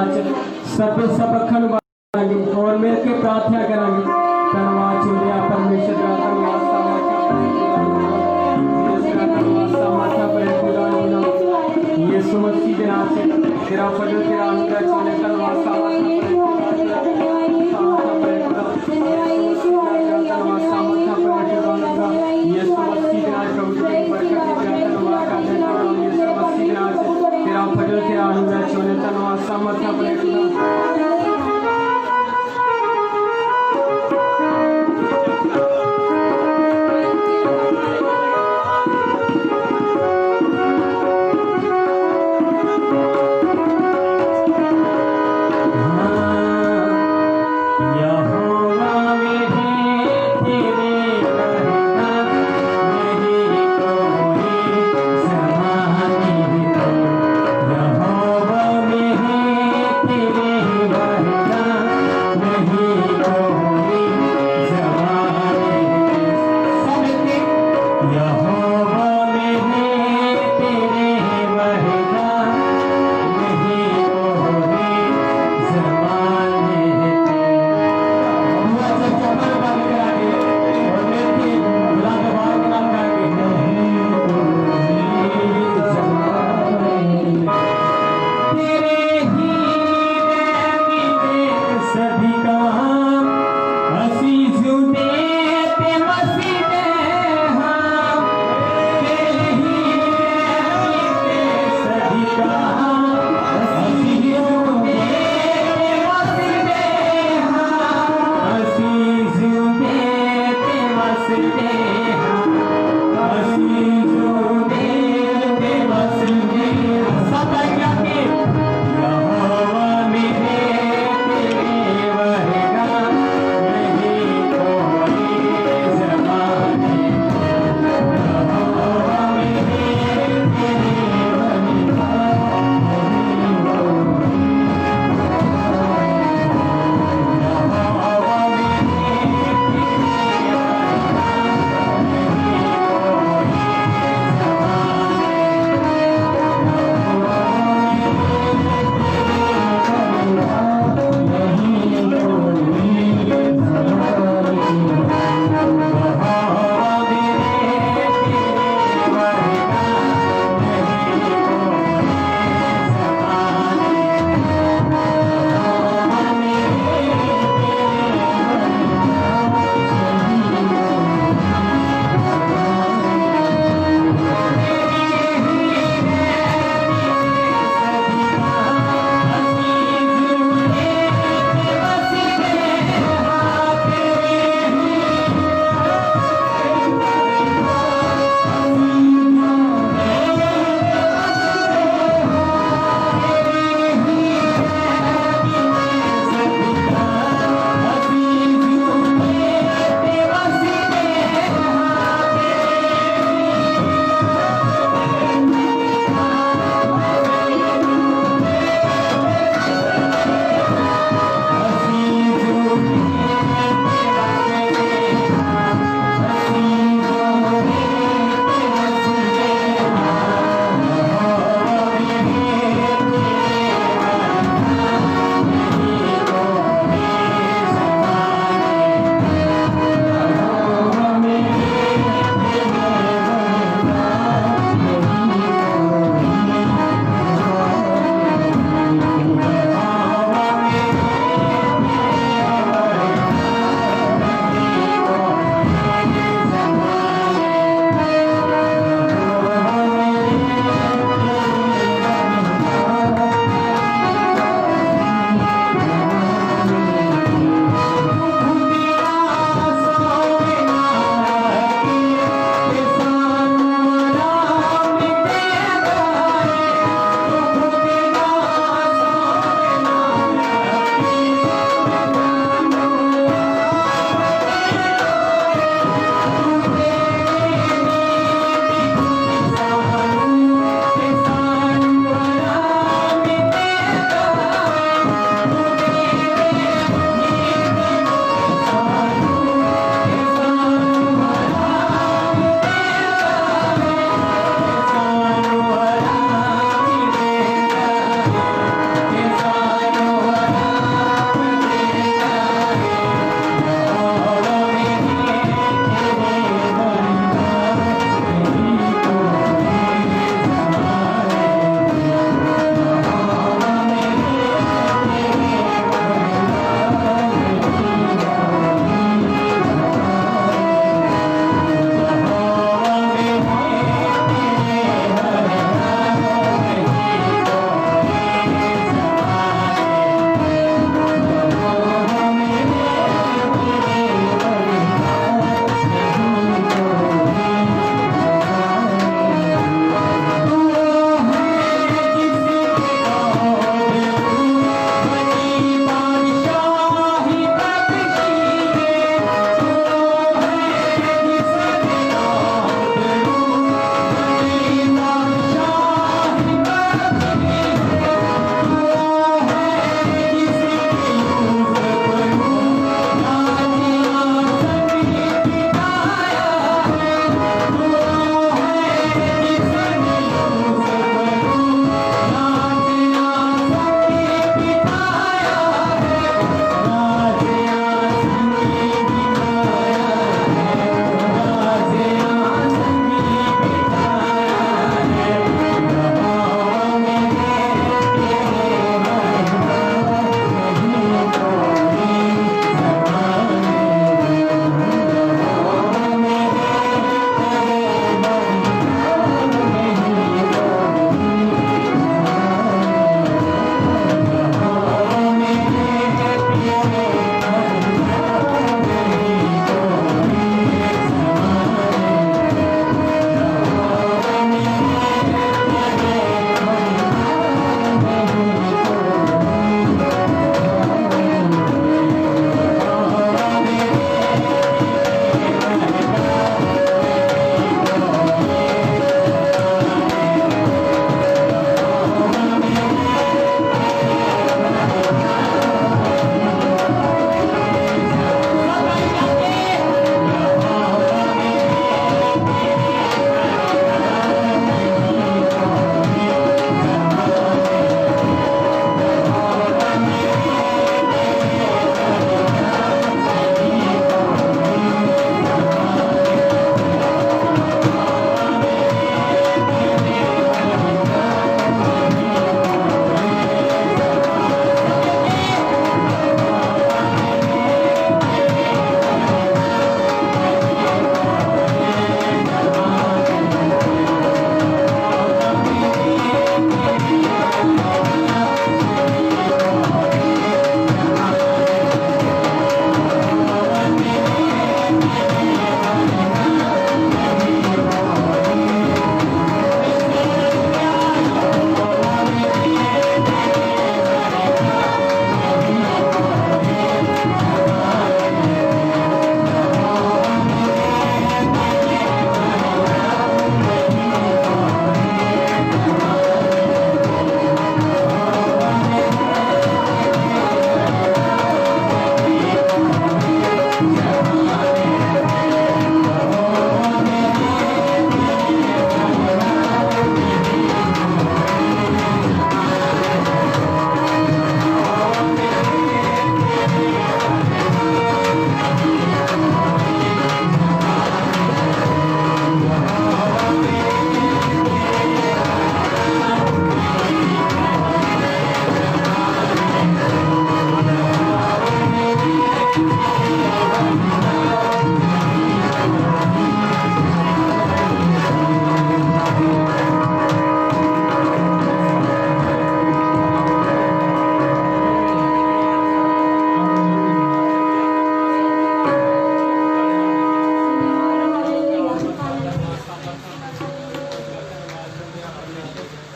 सब सब अखंड बांगे और मिलके प्रार्थना करांगे। धन्यवाद चुनिया परमेश्वर का धन्यवाद यीशु मसीह के नाम से तेरा फजल तेरा अनुग्रह चले धन्यवाद यीशु मसीह के नाम प्रभु की बरकत धन्यवाद का यीशु मसीह के नाम से तेरा फजल तेरा अनुग्रह चले धन्यवाद सामर्थ्य पड़ेगा।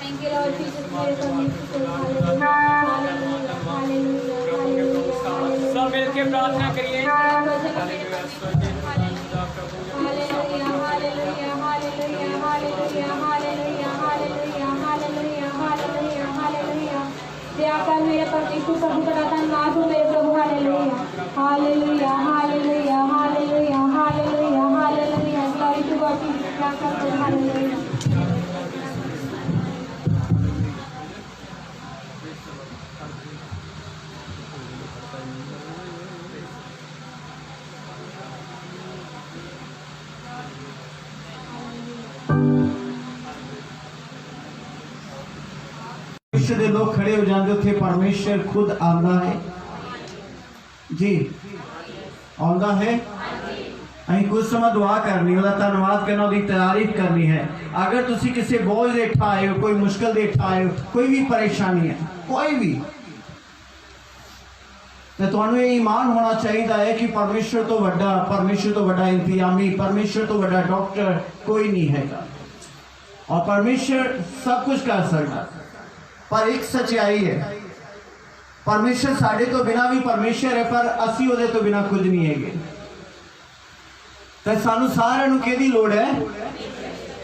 Thank you, Lord Jesus. मेरे परमेश्वर हालेलुया हालेलुया हालेलुया हालेलुया सब मिलके प्रार्थना करिए। Hallelujah hallelujah hallelujah hallelujah hallelujah hallelujah hallelujah hallelujah hallelujah दया कर मेरे परमेश्वर प्रभु का धन्यवाद हो मेरे प्रभु hallelujah hallelujah hallelujah hallelujah hallelujah hallelujah glory to God दया कर हालेलुया परमेश्वर के लोग खड़े हो जाते थे परमेश्वर खुद आंदा है जी आंदा है अं कुछ समय दुआ करनी ਉਹਦਾ ਧੰਨਵਾਦ करना ਉਹਦੀ तारीफ करनी है अगर तुसी किसी बोझ ਦੇ ਠਾਏ हो कोई मुश्किल ਦੇ ਠਾਏ हो कोई भी परेशानी है कोई भी तो ਤੁਹਾਨੂੰ ਇਹ ईमान होना चाहिए है कि परमेश्वर तो वड्डा इंतजामी परमेश्वर तो वड्डा डॉक्टर कोई नहीं हैगा और परमेश्वर सब कुछ कर सकता पर एक सच्चाई है परमेश्वर साढ़े तो बिना भी परमेश्वर है पर असी उहदे तो बिना कुछ नहीं है तो सानू सारे नू किहदी लोड़ है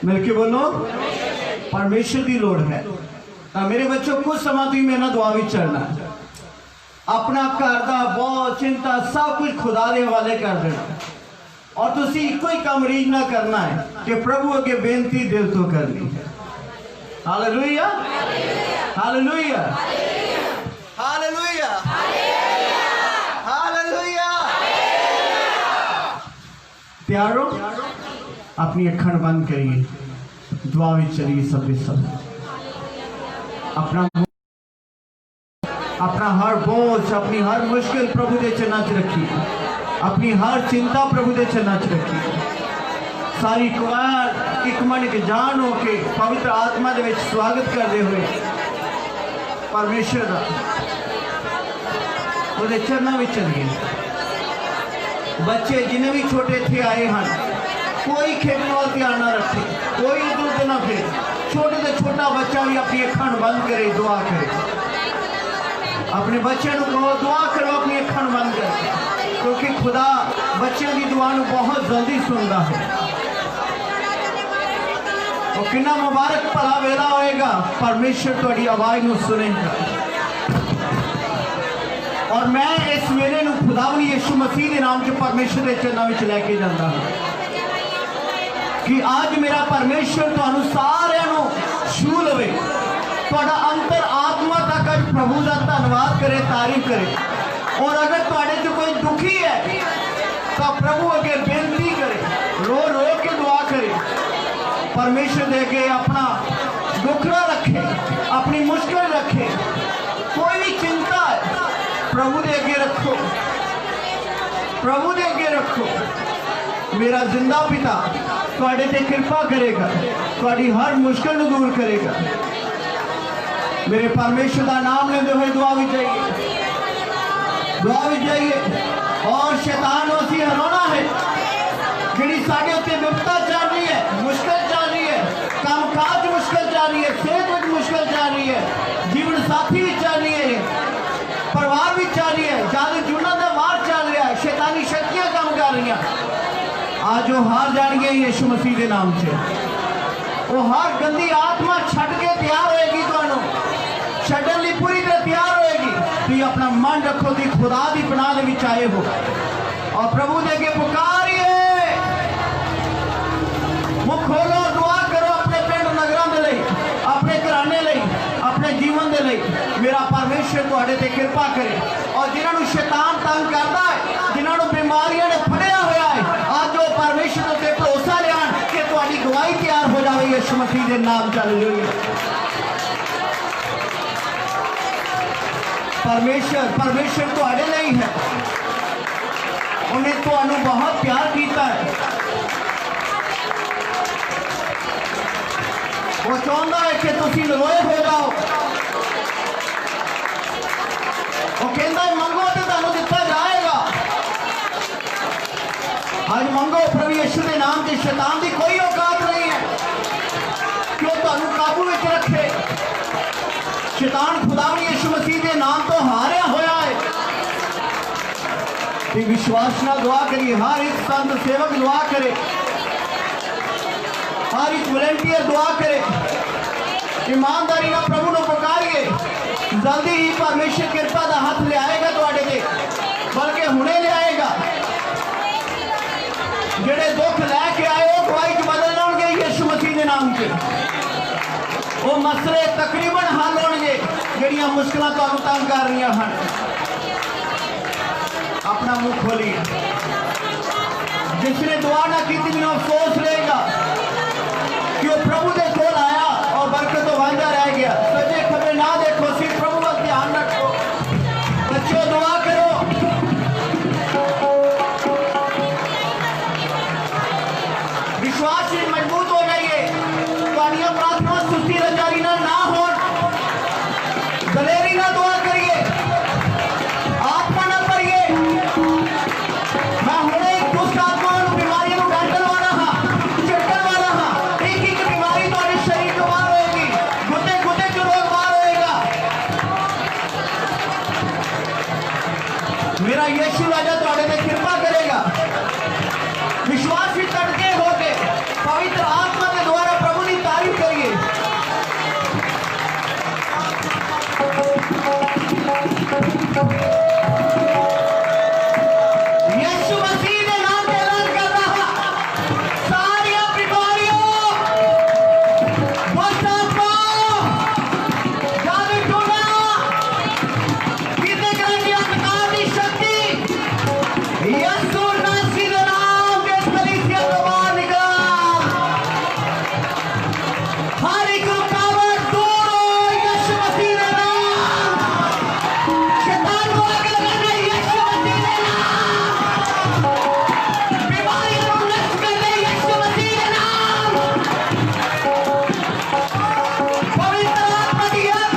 मिलके बोलो परमेश्वर की लोड़ है तो मेरे बच्चों कुछ समय तुम मेरे नाल दुआ विच चलना अपना घर का बहुत चिंता सब कुछ खुदा के हवाले कर देना और तुसी इको ही काम रीझ ना करना है कि प्रभु अगे बेनती दिल तो करनी है हालेलुया हालेलुया हालेलुया हालेलुया प्यारो अपनी अखण बंद करिए दुआ में चलिए सब अपना हर बोझ अपनी हर मुश्किल प्रभु के चरणों च रखिए अपनी हर चिंता प्रभु के चरणों च रखिए सारी कुआर एक मन के जान हो के पवित्र आत्मा के स्वागत करते हुए परमेश्वर का चरणों में चलिए बच्चे जिन्हें भी छोटे थे आए हैं कोई खेलने वाल ध्यान ना रखे कोई इधर उधर ना फिरे छोटे से छोटा बच्चा भी अपनी अखण बंद करे दुआ करे अपने बच्चे को कहो दुआ करो अपनी अखण बंद कर क्योंकि खुदा बच्चों की दुआ को बहुत जल्दी सुनता है और कितना मुबारक भला वेला होएगा परमेश्वर तुहाडी आवाज़ को सुनेगा और मैं इस वेले नूं खुदावंद यीशु मसीह के नाम से परमेश्वर के चरणों में लैके जाता हूं कि आज मेरा परमेश्वर तुहानू सारिਆਂ ਨੂੰ छू लवे तुहाडा अंतर आत्मा तक आज प्रभु का धन्यवाद करे तारीफ करे और अगर तुहाडे च कोई दुखी है तो प्रभु अगे बेनती करे रो रो के दुआ करे परमेश्वर दे के अपना दुखड़ा रखे अपनी मुश्किल रखे कोई भी चिंता है प्रभु दे अगे रखो प्रभु दे अगे रखो मेरा जिंदा पिता तुहाडे ते कृपा करेगा तुहाडी हर मुश्किल को दूर करेगा मेरे परमेश्वर का नाम लेते हुए दुआ भी जाइए और शैतान असी हराना है जिहड़ी साडे उत्ते विपता चल रही है मुश्किल चल रही है काम काज मुश्किल चल रही है सेहत मुश्किल चल रही है जीवन साथी भी चल रही है परिवार भी चल रही है जादू जुना का मार चल रहा है शैतानी शक्तियां काम कर रही हैं आज वो हार जाएंगे यीशु मसीह के नाम से वो हर गंदी आत्मा छट के तैयार होएगी तुहानू छड्डण लई पूरी तरह तैयार होएगी तुसीं अपना मन रखो कि खुदा की पनाह दे विच आए हो और प्रभु दे अगे पुकारिए मुख खोलो दुआ करो अपने पिंड नगरां दे लई अपने घराने लई अपने जीवन दे लई मेरा परमेश्वर तुहाडे ते कृपा करे और जिन्हां नूं शैतान तंग करदा है जिन्हां नूं बीमारियां ने फड़िया होया है आज वो परमेश्वर ते भरोसा लियान कि तुहाडी गवाही तैयार हो जावे यीशु मसीह दे नाम च हालेलुया परमेश्वर तुहाडे लई है उन्हें तुहानू बहुत प्यार किया है वो चाहता है कि तुसीं नरोए हो जाओ वो कहता है मंगो तो तुहानू दिता जाएगा आज मंगो प्रभु यीशु के नाम से शैतान की कोई औकात नहीं है कि वो तुहानू काबू में रखे कि विश्वास ना दुआ करिए। हर एक संत सेवक दुआ करे, हर एक वॉलंटियर दुआ करे, ईमानदारी ना प्रभु को पुकारिए। जल्दी ही परमेश्वर कृपा का हाथ ले आएगा तुहाडे ते, बल्कि हुणे ले आएगा। जेड़े दुख लैके आए वो गवाही च बदल जाणगे यीशु मसीह के नाम से। वो मसले तकरीबन हल होणगे जेड़ियां मुश्किलां तुहानूं तंग कर रही हैं। अपना मुंह खोलिए। जिसने दुआ ना की थी मैंने अफसोस रहेगा कि वो प्रभु के कोल आया और बरकत तो वांझा रह गया। सजे खबे ना देखो, सिर्फ प्रभु का ध्यान रखो। बच्चों दुआ करो, विश्वास में मजबूत हो जाइए। तुम्हारियां प्रार्थना सुस्ती रजारी ना हो, दलेरी ना दुआ करिए, आत्मा ना करिए। मैं हुणे दुष्ट आत्मा बीमारियों को डंडल वाला हाँ, चिड़कन वाला हाँ। एक एक बीमारी तुम्हारे शरीर को मार होएगी, गुदे गुदे जो रोग मार होएगा। मेरा यीशु राजा तुम्हारे पे कृपा करेगा। विश्वास ही तड़के होके पवित्र आत्मा के द्वारा प्रभु की तारीफ करिए। यीशु मसीह ने नाम का ऐलान कर रहा, सारी बीमारियों, दुष्ट आत्माओं, जादू टोना, कितने तरह की अंधकार की शक्ति यीशु मसीह के नाम के कलीसिया को बाहर निकाल। हर एक रुकावट तोड़ो यीशु मसीह के नाम। शैतान को आग लगाना यीशु मसीह के नाम। बीमारियों को नष्ट करना यीशु मसीह के नाम। पवित्र आत्मा की आग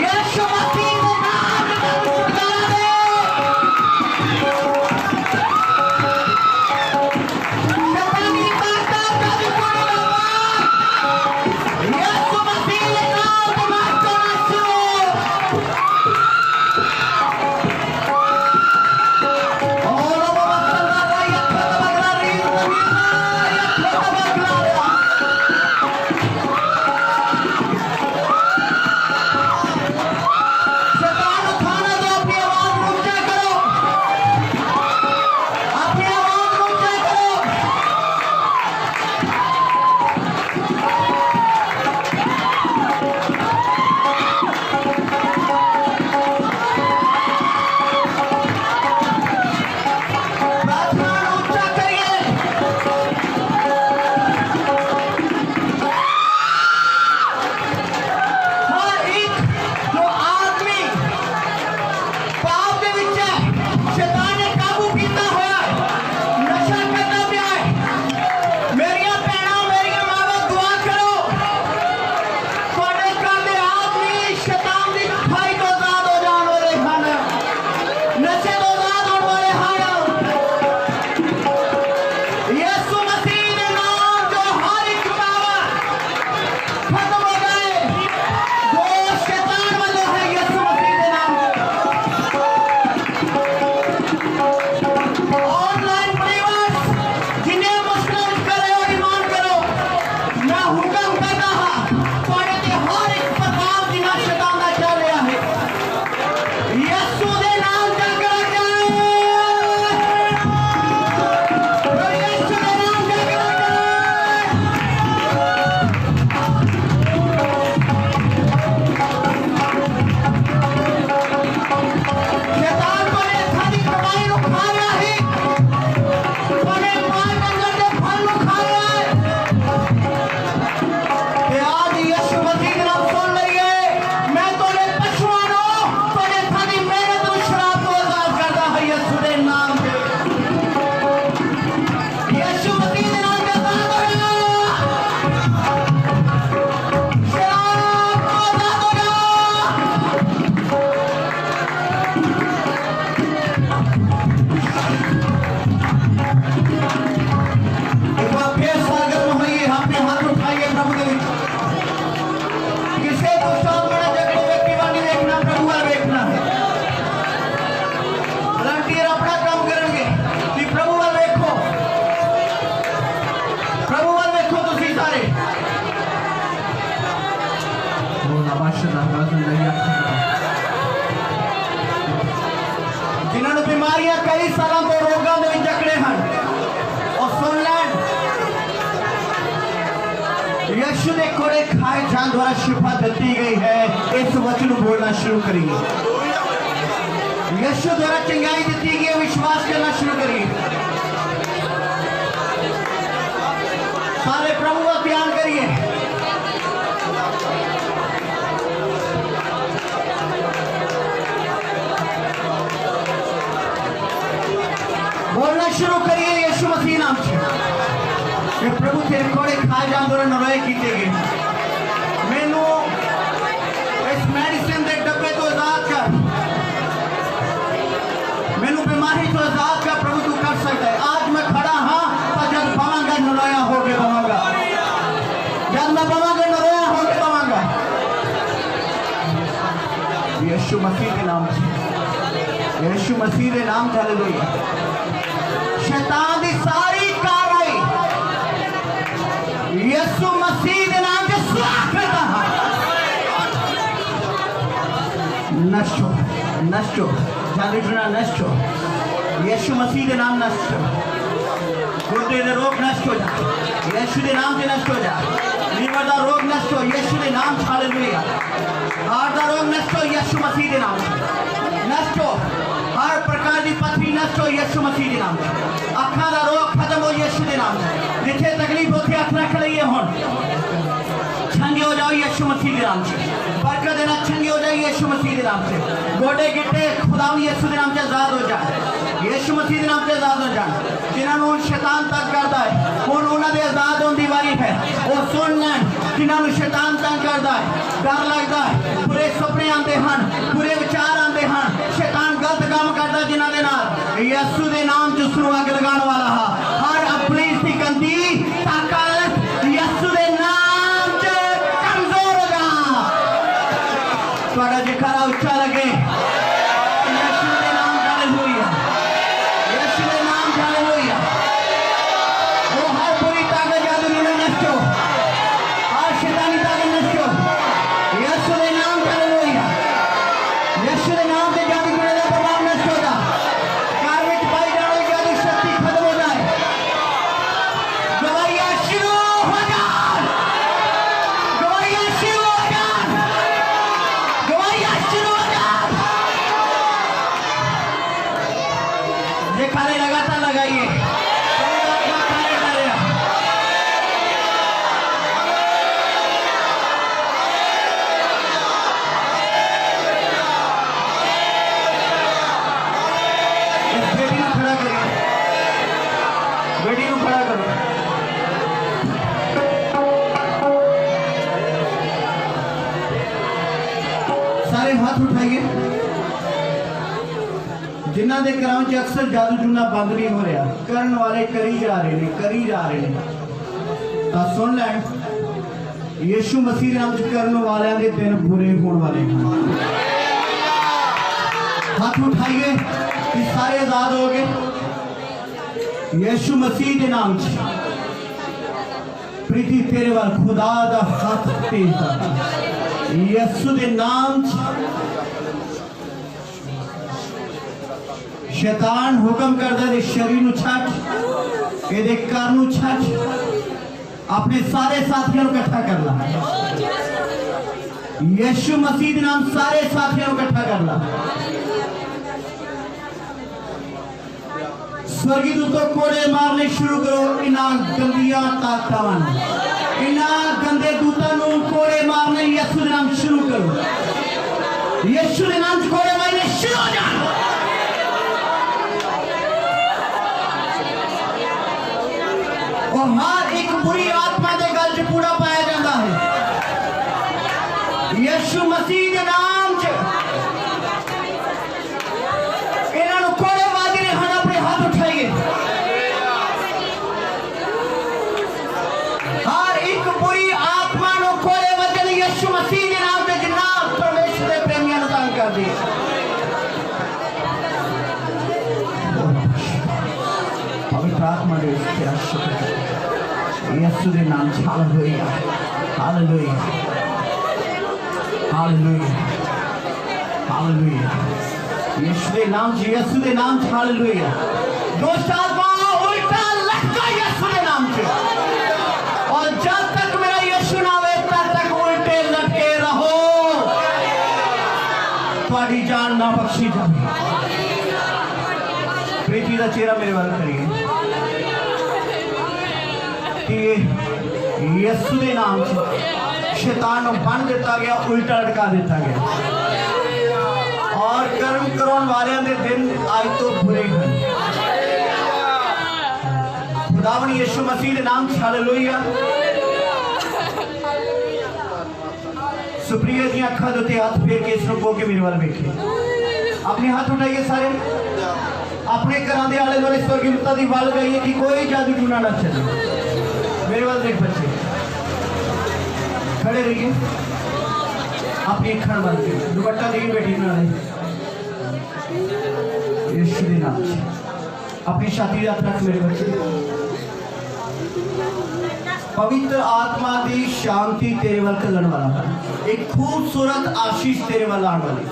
यीशु मसीह के नाम में छुटकारा दे। शैतानी ताकत का दुश्मन यीशु मसीह के नाम में मार करना शुरू। और वो बदला रहा है, बदला रही है, बदला रहा है। शैतान उठाना दो, अपनी आवाज को ऊंचा करो, अपनी आवाज को ऊंचा करो। प्रार्थना ऊंचा करिए। हर एक जो आदमी पाप के विच है, शैतान ने काबू किया होया, नशा करता पिया है। मेरिया भैणां, मेरिया मावां दुआ करो, तुहाडे घर दे आदमी शैतान दी खाई तो आजाद हो जाण वाले हन, नशे तो आजाद होण वाले हन। यीशु मसीह के नाम जो हर एक पावर खत्म हो गए, जो शैतान वाले है यीशु मसीह के नाम से। ऑनलाइन परिवार जिन्हें मुश्किल करे और ईमान करो, मैं हुक्म कर रहा तुहाडे ते हर एक प्रकार दी ना शैतान दा चल रहा है, यीशु दे नाम जग रह जाए। यीशु दे नाम जग रह जाए। शैतान बड़े सारी कमाई को खा रहा है, बड़े मार डंगर के फल को खा रहा है। ते आज यीशु मसीह के नाम सुन लइए, मैं तोड़े पशुआं नो, तोड़े सारी मेहनत को शराब को आजाद करता है यीशु दे नाम से। यीशु मसीह के नाम के आजाद हो जाओ, शराब को आजाद हो जाओ। एक बार फिर सरगर्म होइए, अपने हाथ उठाइए प्रभु के विच। किसे दुष्ट आत्मा ने झगड़े व्यक्ति वाली देखना, प्रभु वाला देखना है। वॉलंटियर अपना काम जिन्होंने बीमारियां कई सालों तो रोगों में जकड़े हैं और सुन लैन यीशु ने कोड़े खाए जान द्वारा शिफा दी गई है। इस वचन बोलना शुरू करिए। यीशु द्वारा चंगाई दी गई, विश्वास करना शुरू करिए। सारे प्रभु का ध्यान करिए। बोलना शुरू करिए यीशु मसीह नाम से। ये प्रभु तेरे कोड़े खाए जान द्वारा नरोए कीते गए। मैनू इस मेडिसिन के डब्बे तो आजाद कर, मैनू बीमारी तो आजाद कर। प्रभु तू कर सकता है। आज मैं खड़ा हाँ तो जब बवांगा नरोया हो गए बवांगा, जब मैं बवांगा नरोया हो गए बवांगा यीशु मसीह के नाम से, यीशु मसीह के नाम से। हालेलुया। शैतान की सारी कार्रवाई यीशु मसीह के नाम से स्वाह करता है। नष्ट हो, नष्ट हो, जादू टूना नष्ट हो, यीशु मसीह के नाम नष्ट हो। गुर्दे के रोग नष्ट हो जा, यीशु के नाम से नष्ट हो जा। लीवर का रोग नष्ट हो, यीशु के नाम से। हालेलुया। हार्ट का रोग नष्ट हो, यीशु मसीह के नाम से नष्ट हो। हर प्रकार की पथरी नष्ट हो, यीशु मसीह के नाम से। अखा का रोग खत्म हो, यीशु के नाम से। जिथे तकलीफ होती है, हथ रख लीए हुण चंगे हो जाओ, यीशु मसीह के नाम से। बरकत देना चंगे हो जाए, यीशु मसीह के नाम से। गोडे गिट्टे खुदा यीशु के नाम से आजाद हो जाए, यीशु मसीह के नाम से आजाद हो जाए। जिन्होंने शैतान तंग करता है हुण उन्होंने आजाद होने की वारी है। और सुन लैन जिन्होंने शैतान तंग करता है, डर लगता है, बुरे सुपने आते हैं, बुरे विचार आते हैं, शैतान गलत काम करता जिन्हों के नाल यीशु के नाम च उसनू अग लगाने वाला है। हर अपनी सी गंदी ताकत यीशु के नाम च कमजोर हो जा। थोड़ा जयकारा उच्चा लगे यीशु के नाम। हालेलुया, यीशु के नाम। हालेलुया। वो हर बुरी ताकत जादू टूना नष्ट हो, हर शैतानी ताकत नष्ट हो, यीशु के नाम। हालेलुया। यीशु के नाम से जादू टूने का प्रभाव नष्ट हो जा। कार में पाई जाने वाली जादू शक्ति खत्म हो जाए। गवाहियां शुरू हो जाए, गवाहियां शुरू हो जाए, गवाहियां शुरू हो जाए। ये खाने लगातार लगाइए। बेटी को खड़ा करिए, बेटी को खड़ा करो। सारे हाथ उठाइए। जिन्हों के घरों च अक्सर जादू टूना बंद नहीं हो रहा, करने वाले करी जा रहे हैं, करी जा रहे हैं। तो सुन लैन यीशु मसीह नाम च करने वाले के दिन बुरे होने वाले हैं। हाथ उठाइए कि सारे आजाद हो गए यीशु मसीह के नाम से। प्रीति तेरे वाल खुदा दा हाथ तेज यीशु के नाम से। शैतान हुक्म करता है शरीर नू छट, ये घर नू छट, अपने सारे साथियों को इकट्ठा कर ला। यीशु मसीह के नाम सारे साथियों को इकट्ठा कर ला। स्वर्गीय दूतों कोड़े मारने शुरू करो। इना गंदिया ताकतावान, इना गंदे दूतों को कोड़े मारने यीशु के नाम शुरू करो। यीशु के नाम से कोड़े मारने शुरू हो जाओ। और हर एक बुरी आत्मा के गल च पूरा पाया जाता है यीशु मसीह के नाम च। इन्हों कोड़े वादी ने हन अपने हाथ उठाइए। हर एक बुरी आत्मा नो कोड़े वजन यीशु मसीह के नाम से जिन्ना परमेश्वर के प्रेमियों तंग कर दिए। पवित्र आत्मा दे तेरा शुक्र यीशु के नाम। Hallelujah, hallelujah. हालेलुया हालेलुया यीशु के नाम च यीशु के नाम च हालेलुया दुष्ट आत्मा उल्टा लटका यीशु के नाम च और जब तक मेरा यीशु नाम है तब तक उल्टे लटके रहो तुम्हारी जान ना बख्शी जाए प्रीति का चेहरा मेरे वाल करिए कि यीशु के नाम से शैतान को बन दिता गया उल्टा लटका दिता गया और कर्म कराने वाले के दिन आज तो बुरे हैं खुदावन यीशु मसीह के नाम से हालेलुया सुप्रिया जी अखा दे हाथ फेर के इसको को के मेरे वाल देखे अपने हाथ उठाइए सारे अपने घर के आले दुआले स्वर्गीयता की वल गई कि कोई जादू टूना ना चले मेरे वाल देख बच्चे खड़े रहिए अपनी अखड़ बंद कर दुपट्टा देखिए बेटी यीशु के नाम से अपनी छाती हाथ रख मेरे बच्चे पवित्र आत्मा की शांति तेरे वाल चलन वाला एक खूबसूरत आशीष तेरे वाल आने वाली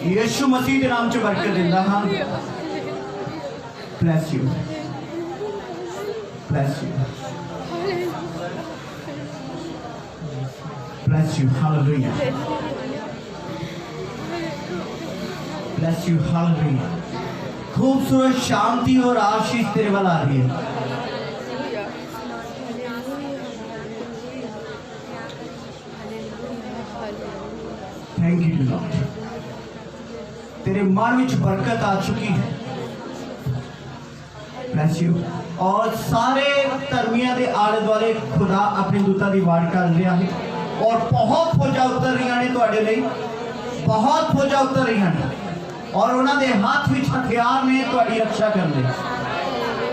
यीशु मसीह के नाम से बरकत देता हाँ bless you bless you bless you hallelujah bless you hallelujah खूबसूरत शांति और आशीष तेरे वाल आ रही है थैंक यू लॉर्ड तेरे मन में बरकत आ चुकी है ब्लेस यू और सारे धर्मियों के आले दुआले खुदा अपने दूतां की वाड़ कर लिया है और बहुत फौजा उतर रही ने तुहाडे लई बहुत फौजा उतर रही हैं और उन्होंने हाथ में हथियार ने तुहाडी रक्षा करने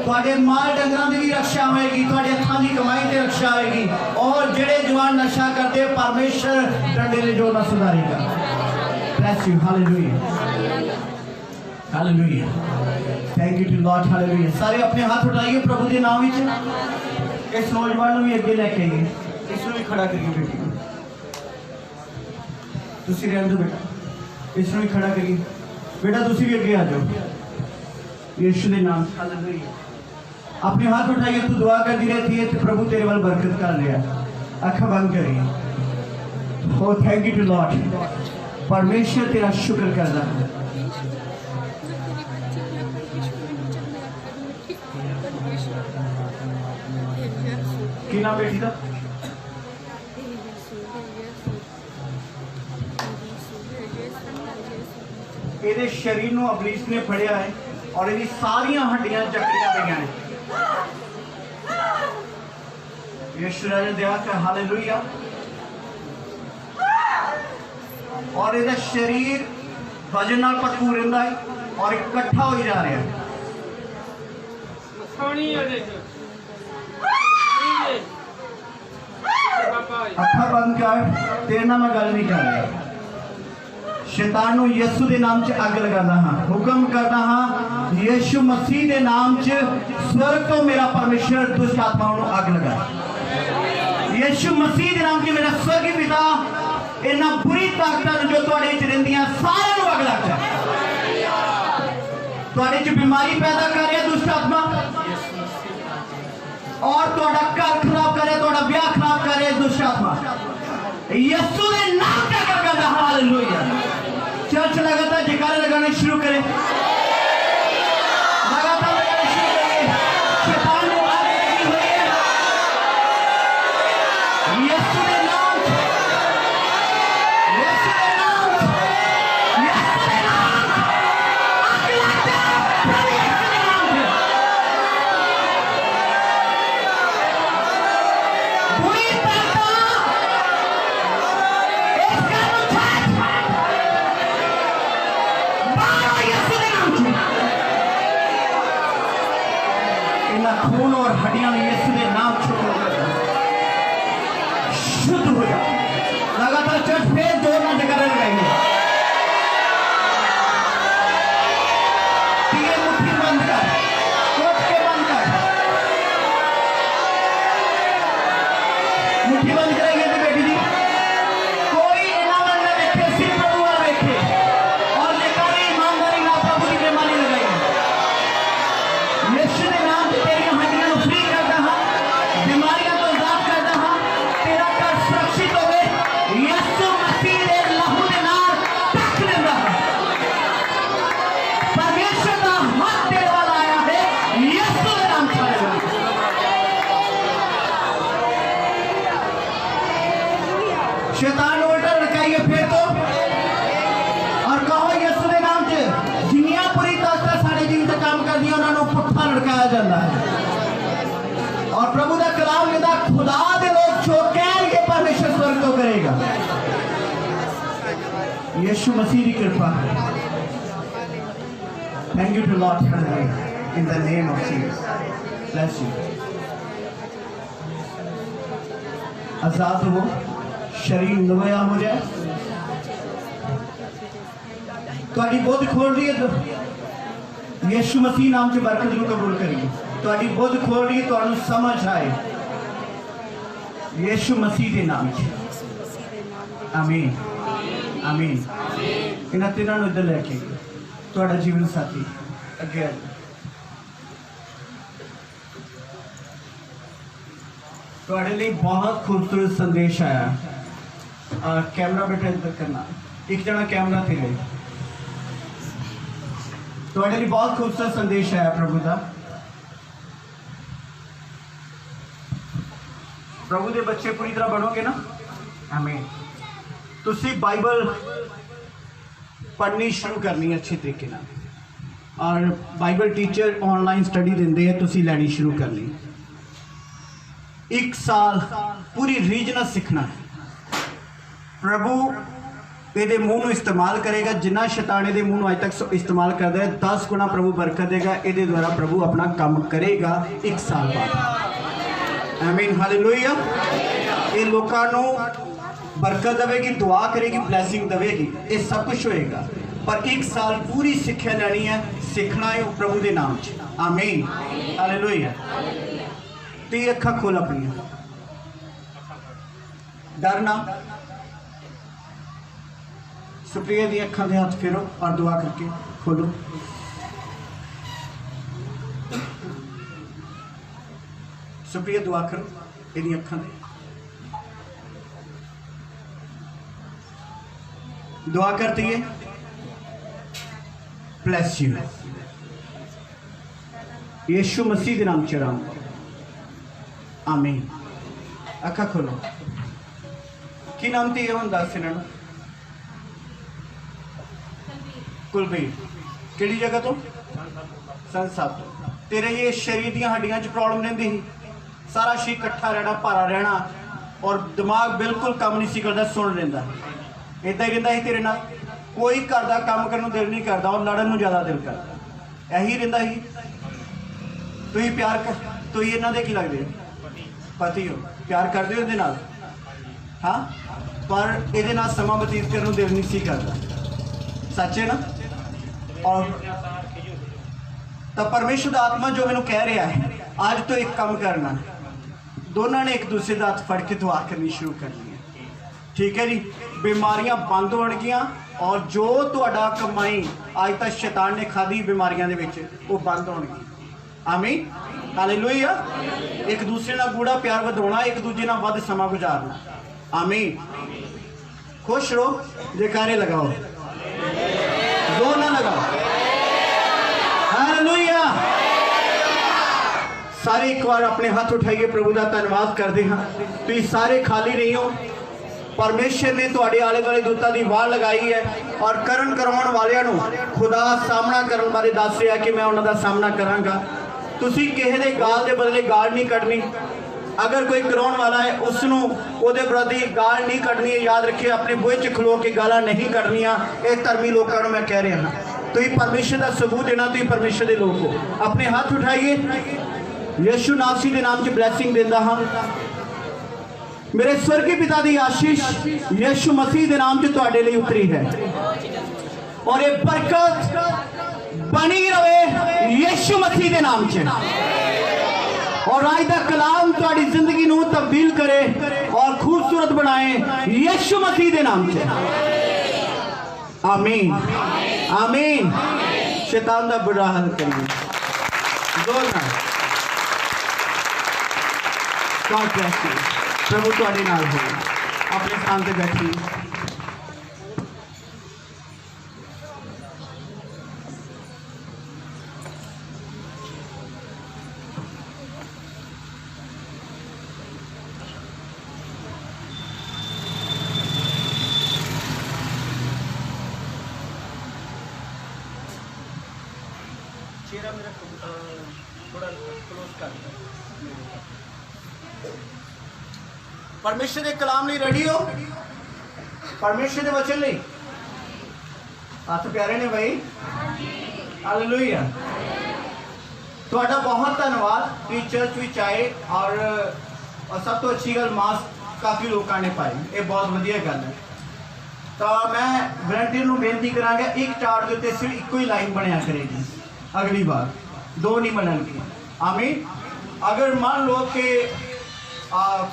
तुहाडे माल डंगरां की भी रक्षा होएगी तुहाडे हत्थां की कमाई की रक्षा होएगी और जेड़े जवान नशा करते परमेश्वर डंडे ने जो ना सुधारेगा bless you hallelujah hallelujah thank you to lord hallelujah सारे अपने हाथ उठाइए प्रभु के नाम विच इस नौजवान को भी अगे लेके आइए इसको भी खड़ा करिए बेटी तुसी रहने दो बेटा इसको भी खड़ा करिए बेटा तुसी भी अगे आ जाओ यीशु के नाम हालेलुया अपने हाथ उठाइए तू दुआ करती रहती है तो प्रभु तेरे वाल बरकत कर लिया अखा बंद करिए ओ थैंक यू टू लॉर्ड परमेश्वर तेरा शुक्र करता है की नाम बेटी का ये शरीर को अबलीस ने फड़िया है और ये सारिया हड्डियां चकड़ियां पईयां हैं यीशु ने दया कर हालेलुया और ये शरीर वजन नाल भरपूर रहिंदा है और इकट्ठा हो जा रहा है अखा बंद कर तेरे नाल मैं गल नहीं कर रहा शैतान को यीशु के नाम से अग लगाता हाँ हुक्म करता हाँ यीशु मसीह के नाम से स्वर्ग तो मेरा परमेश्वर दुष्ट आत्माओं को अग लगा यीशु मसीह के नाम से मेरा स्वर्गीय पिता इन्ना बुरी ताकत जो तुहाडे च रहिंदियां सारियां नूं अग लग जाए तुहाडे च बीमारी पैदा कर रहा दुष्ट आत्मा और तुहाडा घर खराब कर रहा तुहाडा ब्याह खराब कर रहा दुष्ट आत्मा यीशु के नाम से अग लगा हालेलुया चर्च लगातार जयकारे लगाने शुरू करें लगातार लगाने शुरू करें शैतान को आग लगी हुई है यीशु के नाम यीशु के नाम यीशु के नाम आग लग जाए प्रभु यीशु के नाम बुरी ताकत इसका मुझे यीशु के आशीष होवे यीशु मसीह दे लहू दे नाल ढक लेंदा है परमेश्वर दा हाथ देने वाला आया है यीशु दे नाम च शैतान उल्टा लड़काइए फिर तो और कहो यीशु दे नाम च जिन्नियां पूरी ताकत साडे जीवन ते काम करदियां उन्हां नूं पुट्ठा लड़काया जांदा है और प्रभु का कलाम कहता खुदा दे लोग जो कहेंगे परमेश्वर स्वर्ग तो करेगा यीशु मसीह की कृपा thank you to lord in the name of Jesus bless you आजाद हो शरीर नया हो जाए थोड़ी बुद्ध खोल रही है यीशु मसीह नाम से बरकत को कबूल करिए थोड़ी बुद्ध खोल रही है तो समझ आए यीशु मसीह के नाम से आमीन आमीन इन्हें तीनों इधर लेके थोड़ा जीवन साथी अगे थोड़े लिए बहुत खूबसूरत संदेश आया कैमरा बेटा इधर करना एक जना कैमरा थे थोड़े लिए बहुत खूबसूरत संदेश आया प्रभु का प्रभु के बच्चे पूरी तरह बनोगे ना आमीन तुसी बाइबल पढ़नी शुरू करनी है अच्छे तरीके ना और बाइबल टीचर ऑनलाइन स्टडी देंगे है तुसी लैनी शुरू करनी 1 साल पूरी रीजनल सीखना है प्रभु ये मुँह इस्तेमाल करेगा जिन्ना शैतान ये मुँह अज तक इस्तेमाल करता है 10 गुना प्रभु बरकत देगा ये द्वारा प्रभु अपना काम करेगा 1 साल बाद आमीन हालेलुया ये लोगों को बरकत देगी दुआ करेगी ब्लैसिंग देगी ये सब कुछ होएगा पर 1 साल पूरी सिक्ख्या लैनी है सीखना है प्रभु के नाम च आमीन हालेलुया तो ये अखा खोल अपनी डरना सुप्रिया दी अखा दे हाथ फेरो और दुआ करके खोलो सुप्रिया दुआ करो ये अखा दे दुआ करती है ब्लेस यू यीशु मसीह के नाम चढ़ाऊं आमीन अखा खोलो की नाम थी हम दस इन्होंने कुलबीर केड़ी जगह तो संसाब तो तेरे ये शरीर दी हड्डियां च प्रॉब्लम रहिंदी ही सारा शरीर इकट्ठा रहना भारा रहना और दिमाग बिल्कुल काम नहीं सी करता सुन लेंदा इदा ही रहिंदा ही तेरे नाल कोई घर का काम करने दिल नहीं करता और लड़न नूं ज़्यादा दिल करता यही रहिंदा ही तुसीं प्यार कर तुसीं इन्हां दे की लगदे पति हो प्यार करदे हो इहदे नाल हाँ पर इहदे नाल समां बतीत करने नूं दिल नहीं सी करता सच है ना और तब परमेश्वर का आत्मा जो मैंने कह रहा है आज तो एक काम करना दोनों ने एक दूसरे का हाथ फड़ के दुआ करनी शुरू करनी है ठीक है जी बीमारियां बंद होणगियां और जो तुहाडा कमाई आज तक शैतान ने खाधी बीमारियां दे विच वो बंद होणगी आमीन हालेलुया एक दूसरे नाल गूढ़ा प्यार वधाउणा एक दूजे नाल वध समा गुजारना आमीन खुश रहो जयकारे लगाओ जोर ना लगाओ हालेलुया सारे एक बार अपने हाथ उठाइए प्रभु का धन्यवाद करते हैं तुम सारे खाली नहीं हो परमेश्वर ने तुहाडे आले दुआले दूतां दी वाह लगाई है और करन करवाउण वालियां नूं खुदा सामना करन बारे दस रहा कि मैं उन्हां दा सामना करांगा तुसीं किसे दे गाल दे बदले गाल नहीं कढनी अगर कोई कराउण वाला है उसनूं उहदे विरोधी गाल नहीं कढनी याद रखिए अपने बुए च खलो के गालां नहीं कढनियां ये धर्मी लोकां नूं मैं कह रहा हाँ तुसीं परमेश्वर का सबूत देना तुसीं परमेश्वर के लोग हो अपने हाथ उठाइए यीशु नासरी के नाम च ब्लैसिंग देंदा हाँ मेरे स्वर्गीय पिता की आशीष यीशु मसीह के नाम च तुहाडे लई उतरी है और ये बरकत बनी रहे यीशु मसीह के नाम च और आज का कलाम तुहाडी जिंदगी नूं तब्दील करे और खूबसूरत बनाए यीशु मसीह के नाम च आमीन आमीन शैतान का बुरा हाल करिए जोर नाल गॉड ब्लेस यू प्रभु तुहाडे नाल हो अपने स्थान पे बैठिए। चेहरा मेरा थोड़ा क्लोज कर परमेश्वर के कलाम लिए रेडी हो? परमेश्वर के वचन लिए हाथ प्यारे ने भाई। हालेलुया। ਤੁਹਾਡਾ बहुत धन्यवाद कि चर्च विच आए और सब तो अच्छी गल मास्क काफ़ी लोगों ने पाए, ये बहुत वधिया गल है। तो मैं वलंटियर को बेनती करांगा, एक चार्ट के उत्ते सिर्फ इको ही लाइन बनया करेगी अगली बार, दो नहीं बननगी। आमीन। अगर मान लो कि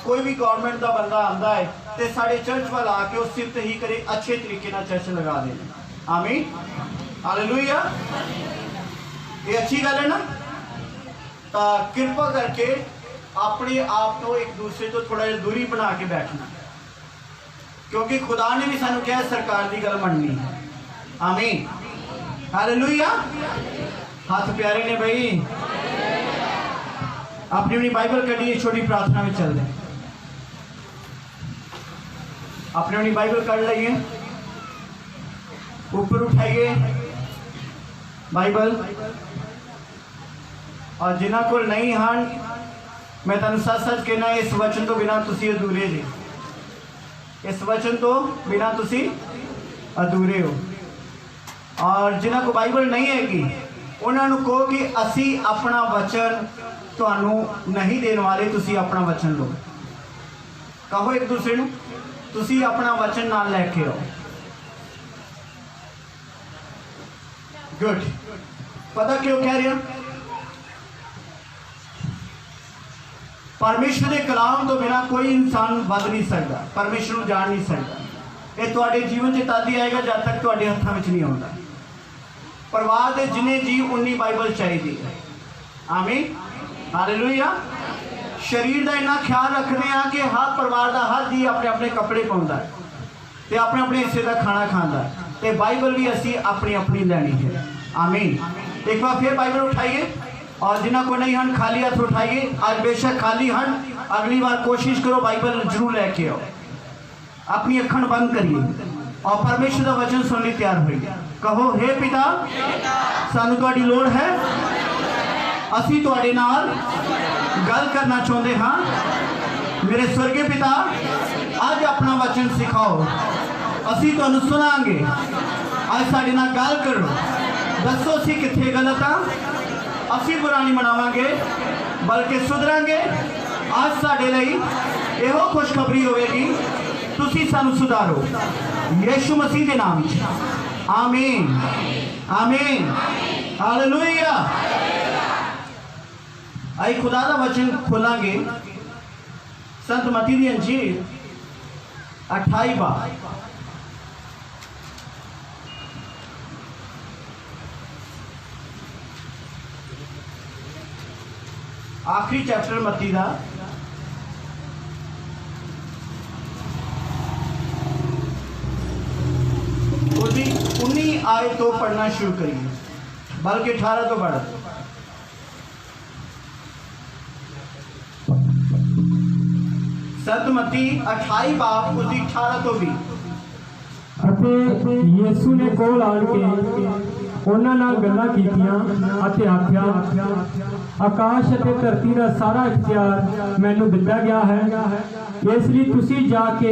कोई भी गवर्नमेंट का बंदा आता है तो साढ़े चर्च वाल आके उस सिर ही करे, अच्छे तरीके ना चर्च लगा देना। आमीन। हालेलुया। ये अच्छी गल है ना? तो कृपा करके अपने आप को एक दूसरे तो थोड़ा जिहा दूरी बना के बैठना, क्योंकि खुदा ने भी सानू कहा सरकार की गल मननी है। आमीन। हालेलुया। हाथ प्यारे ने भाई। अपनी अपनी बाइबल कढ़िए, छोटी प्रार्थना में चल रहे, अपनी अपनी बाइबल कढ़ लीए, ऊपर उठाइए बाइबल। और जिन्हों को नहीं हैं, मैं तुहानू सच सच कहना, इस वचन तो बिना तुसी अधूरे जी, इस वचन तो बिना तुसी अधूरे हो। और जिन्हों को बाइबल नहीं हैगी उन्होंने कहो कि असी अपना वचन तुहानू नहीं देने वाले, तुसी अपना वचन लो। कहो एक दूसरे को, तुसी अपना वचन ना लैके आओ। गुड। पता क्यों कह रहे हैं? परमेश्वर के कलाम तो बिना कोई इंसान बद नहीं सकता, परमेश्वर को जान नहीं सकता। ये तुहाडे जीवन च तद ही आएगा जब तक तुहाडे हत्थां विच नहीं आउंदा। परिवार के जिन्हें जी उन्नी बाइबल चाहिए। आमीन। हालेलुया। शरीर का इन्ना ख्याल रखते हैं कि हर परिवार का हर जी अपने अपने कपड़े पाउंदा है ते अपने अपने हिस्से का खाना खाता है, तो बाइबल भी असी अपनी अपनी लैनी है। आमीन। एक बार फिर बाइबल उठाइए, और जिन्हों को नहीं हन खाली हाथ उठाइए। आज बेशक खाली हन, अगली बार कोशिश करो बाइबल जरूर लैके आओ। अपनी अखण बंद करिए और परमेश्वर का वचन सुनने तैयार होइए। कहो, हे पिता, सानू तुहाडी लोड़ है, असी तुहाडे नाल गल करना चाहते हाँ। मेरे स्वर्गीय पिता, अज अपना वचन सिखाओ, असी तुहानू सुनांगे। अज साडे नाल गल करो, दसो असी कित्थे गलत हाँ, असी बुरा नहीं मनावांगे बल्कि सुधरांगे। आज साडे लई इहो खुशखबरी होगी, तुसी सानू सुधारो, यीशु मसीह के नाम च। आमीन। आमीन। हालेलुया। आई खुदा का वचन खोलांगे संत मती दी अंजील 28 बार। आखिरी चैप्टर मती का, उसकी 19 आयत तो पढ़ना शुरू करिए, बल्कि 18 तो पढ़। संत मती 28 बाब उसकी 18 तो भी। यीशु ने कोल आन के ਉਹਨਾਂ ਨਾਲ ਗੱਲਾਂ ਕੀਤੀਆਂ ਅਤੇ ਆਖਿਆ, ਆਕਾਸ਼ ਅਤੇ ਧਰਤੀ ਦਾ ਸਾਰਾ ਇਖਤਿਆਰ ਮੈਨੂੰ ਦਿੱਤਾ ਗਿਆ ਹੈ, ਇਸ ਲਈ ਤੁਸੀਂ ਜਾ ਕੇ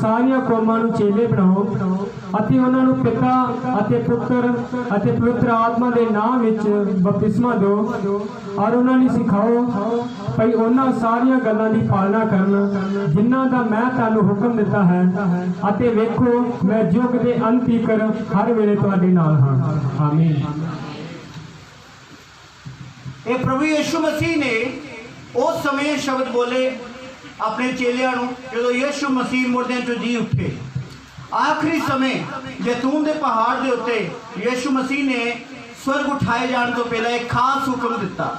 ਸਾਰੀਆਂ ਕੌਮਾਂ ਨੂੰ ਚੇਲੇ ਬਣਾਓ ਅਤੇ ਉਹਨਾਂ ਨੂੰ ਪਿਤਾ ਅਤੇ ਪੁੱਤਰ ਅਤੇ ਪਵਿੱਤਰ ਆਤਮਾ ਦੇ ਨਾਮ ਵਿੱਚ ਬਪਤਿਸਮਾ ਦਿਓ ਔਰ ਉਹਨਾਂ ਨੂੰ ਸਿਖਾਓ ਭਈ ਉਹਨਾਂ ਸਾਰੀਆਂ ਗੱਲਾਂ ਦੀ ਪਾਲਣਾ ਕਰਨ ਜਿਨ੍ਹਾਂ ਦਾ ਮੈਂ ਤੁਹਾਨੂੰ ਹੁਕਮ ਦਿੱਤਾ ਹੈ, ਅਤੇ ਵੇਖੋ ਮੈਂ ਯੁੱਗ ਦੇ ਅੰਤ ਤੀਕਰ ਹਰ ਵੇਲੇ ਤੁਹਾਡੇ ਨਾਲ ਹਾਂ। आमीन। ये प्रभु यीशु मसीह ने उस समय शब्द बोले अपने चेलियां नूं जदों यीशु मसीह मुर्दियां चों जी उठे। आखिरी समय जैतून के पहाड़ के उत्ते यीशु मसीह ने स्वर्ग उठाए जाने तो पहले एक खास हुक्म दिता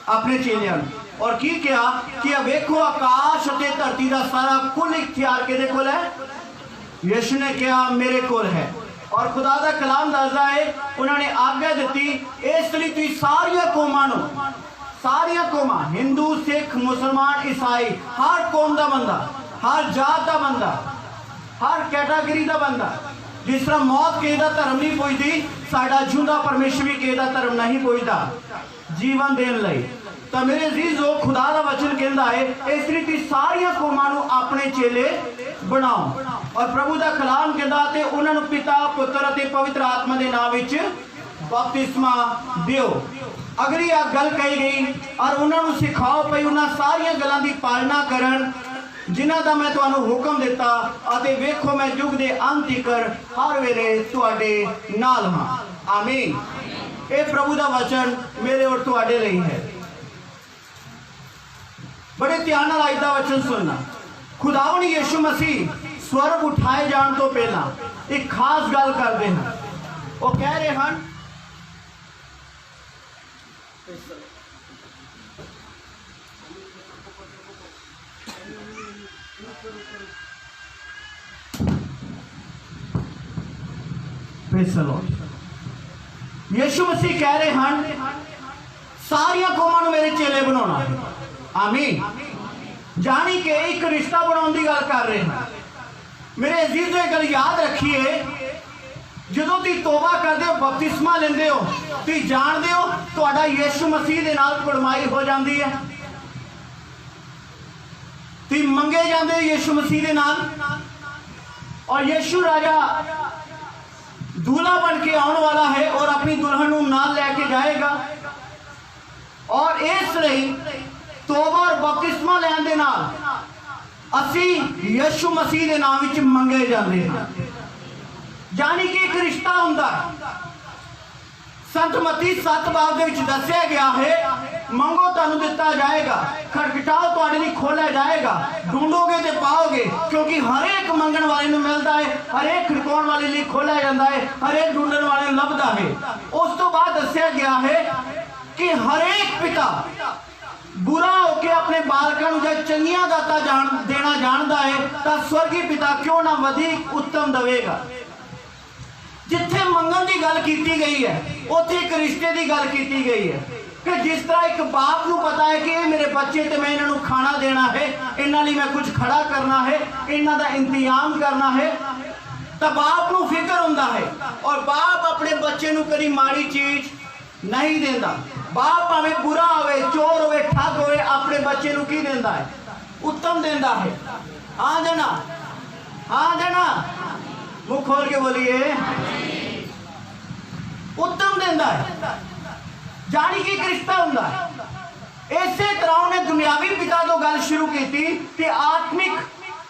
अपने चेलियां नूं। और की क्या कि वेखो आकाश और धरती का सारा कुल इख्तियार किहदे कोल है? यीशु ने कहा मेरे कोल है। और खुदा का कलाम दसदा है उन्होंने आज्ञा दी इसलिए तुसीं सारिया कौमां नूं, सारिया कौमां हिंदू सिख मुसलमान ईसाई हर कौम का बंदा, हर जात का बंदा, हर कैटागरी का बंदा, जिस तरह मौत किसी का धर्म नहीं पुछदी, साडा जिंदा परमेश्वर भी किसी का धर्म नहीं पुछदा जीवन देने लई। तो मेरे अजीजो खुदा का वचन कहता है इसलिए तुसीं सारिया कौमां नूं अपने चेले बनाओ। और प्रभु का कलाम कहता है उन्होंने पिता पुत्र और पवित्र आत्मा के नाम विच बपतिस्मा दिओ। अगली आ गल कही गई और उन्होंने सिखाओ पई उन्हां सारिया गल्लां दी पालना करन जिन्हां दा मैं तुहानूं हुक्म दिता अते वेखो मैं युग दे अंत तिकर हर वेले तुहाडे नाल हां। आमीन। ये प्रभु का वचन मेरे और तुहाडे लई है। बड़े ध्यान नाल अज दा वचन सुनना। खुदावन यीशु मसीह स्वर्ग उठाए जाण तो पहला एक खास गल करते हैं। वो कह रहे हैं यीशु मसीह कह रहे हैं सारिया कौमां नूं मेरे चेले बनाना। आमीन। जानी के एक रिश्ता बनाने की गल कर रहे हैं। मेरे अजीजों एक गल याद रखिए जो तुम तौबा करते हो बपतिस्मा लेंदे हो तुम जानते हो तुहाडा यीशु मसीह के नाल कुड़माई हो जाती है। तुम मंगे जाते हो यीशु मसीह के नाल और यीशु राजा दूल्हा बन के आने वाला है और अपनी दुल्हन को नाल लैके जाएगा। और इसलिए तौबा और बपतिस्मा लैण दे नाल असी यीशु मसीह के नाम विच मंगे जाते हैं। जानी कि एक रिश्ता हुंदा संत मत्ती 7 बाब दे विच दस्सिया गया है मंगो तुहानूं दिता जाएगा, खटखटाओ तुहाडे लई खोलिया जाएगा, ढूंढोगे तो पाओगे। क्योंकि हर एक मंगण वाले नूं मिलदा है, हर एक खड़काउण वाले लई खोलिया जांदा है, हर एक ढूंढण वाले नूं लभदा है। उस तो बाद दस्सिया गया है कि हर एक पिता बुरा होके अपने बालकों को जब चंगिया दाता देना जानता है तो स्वर्गीय पिता क्यों ना वधिक उत्तम देगा। जिथे मंगन की गल की गई है उत्थे एक रिश्ते की गल की गई है कि जिस तरह एक बाप को पता है कि ये मेरे बच्चे तो मैं इन्हों खाना देना है, इन्हों लिए मैं कुछ खड़ा करना है, इन्हों का इंतजाम करना है, तो बाप को फिक्र होता है। और बाप अपने बच्चे को कभी माड़ी चीज नहीं देता। बाप भावें बुरा होवे, चोर होवे, ठग होवे, अपने बच्चे को की देता है? उत्तम देता है। हाँ देना, हाँ देना, मुख खोल के बोलिए उत्तम देता है। जानी कि एक रिश्ता होता है। इसे तरह उन्हें दुनियावी पिता तो गल शुरू की थी, आत्मिक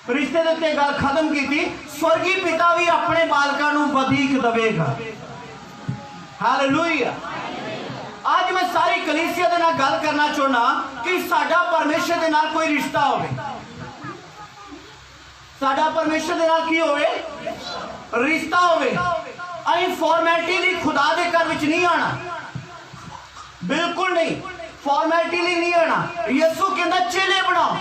रिश्ते के उत्ते गल खत्म की थी। स्वर्गीय पिता भी अपने बालकों को वधिक देगा। हालेलुया। आज मैं सारी कलीसिया के नाल गल करना चाहना कि साडा परमेश्वर के नाल कोई रिश्ता होवे। साडा परमेश्वर के नाल की होवे? रिश्ता होवे। असीं फॉर्मैलिटी लई खुदा दे घर विच नहीं आना, बिल्कुल नहीं, फॉर्मैलिटी लई नहीं आना। यीशु कहंदा चेले बनाओ।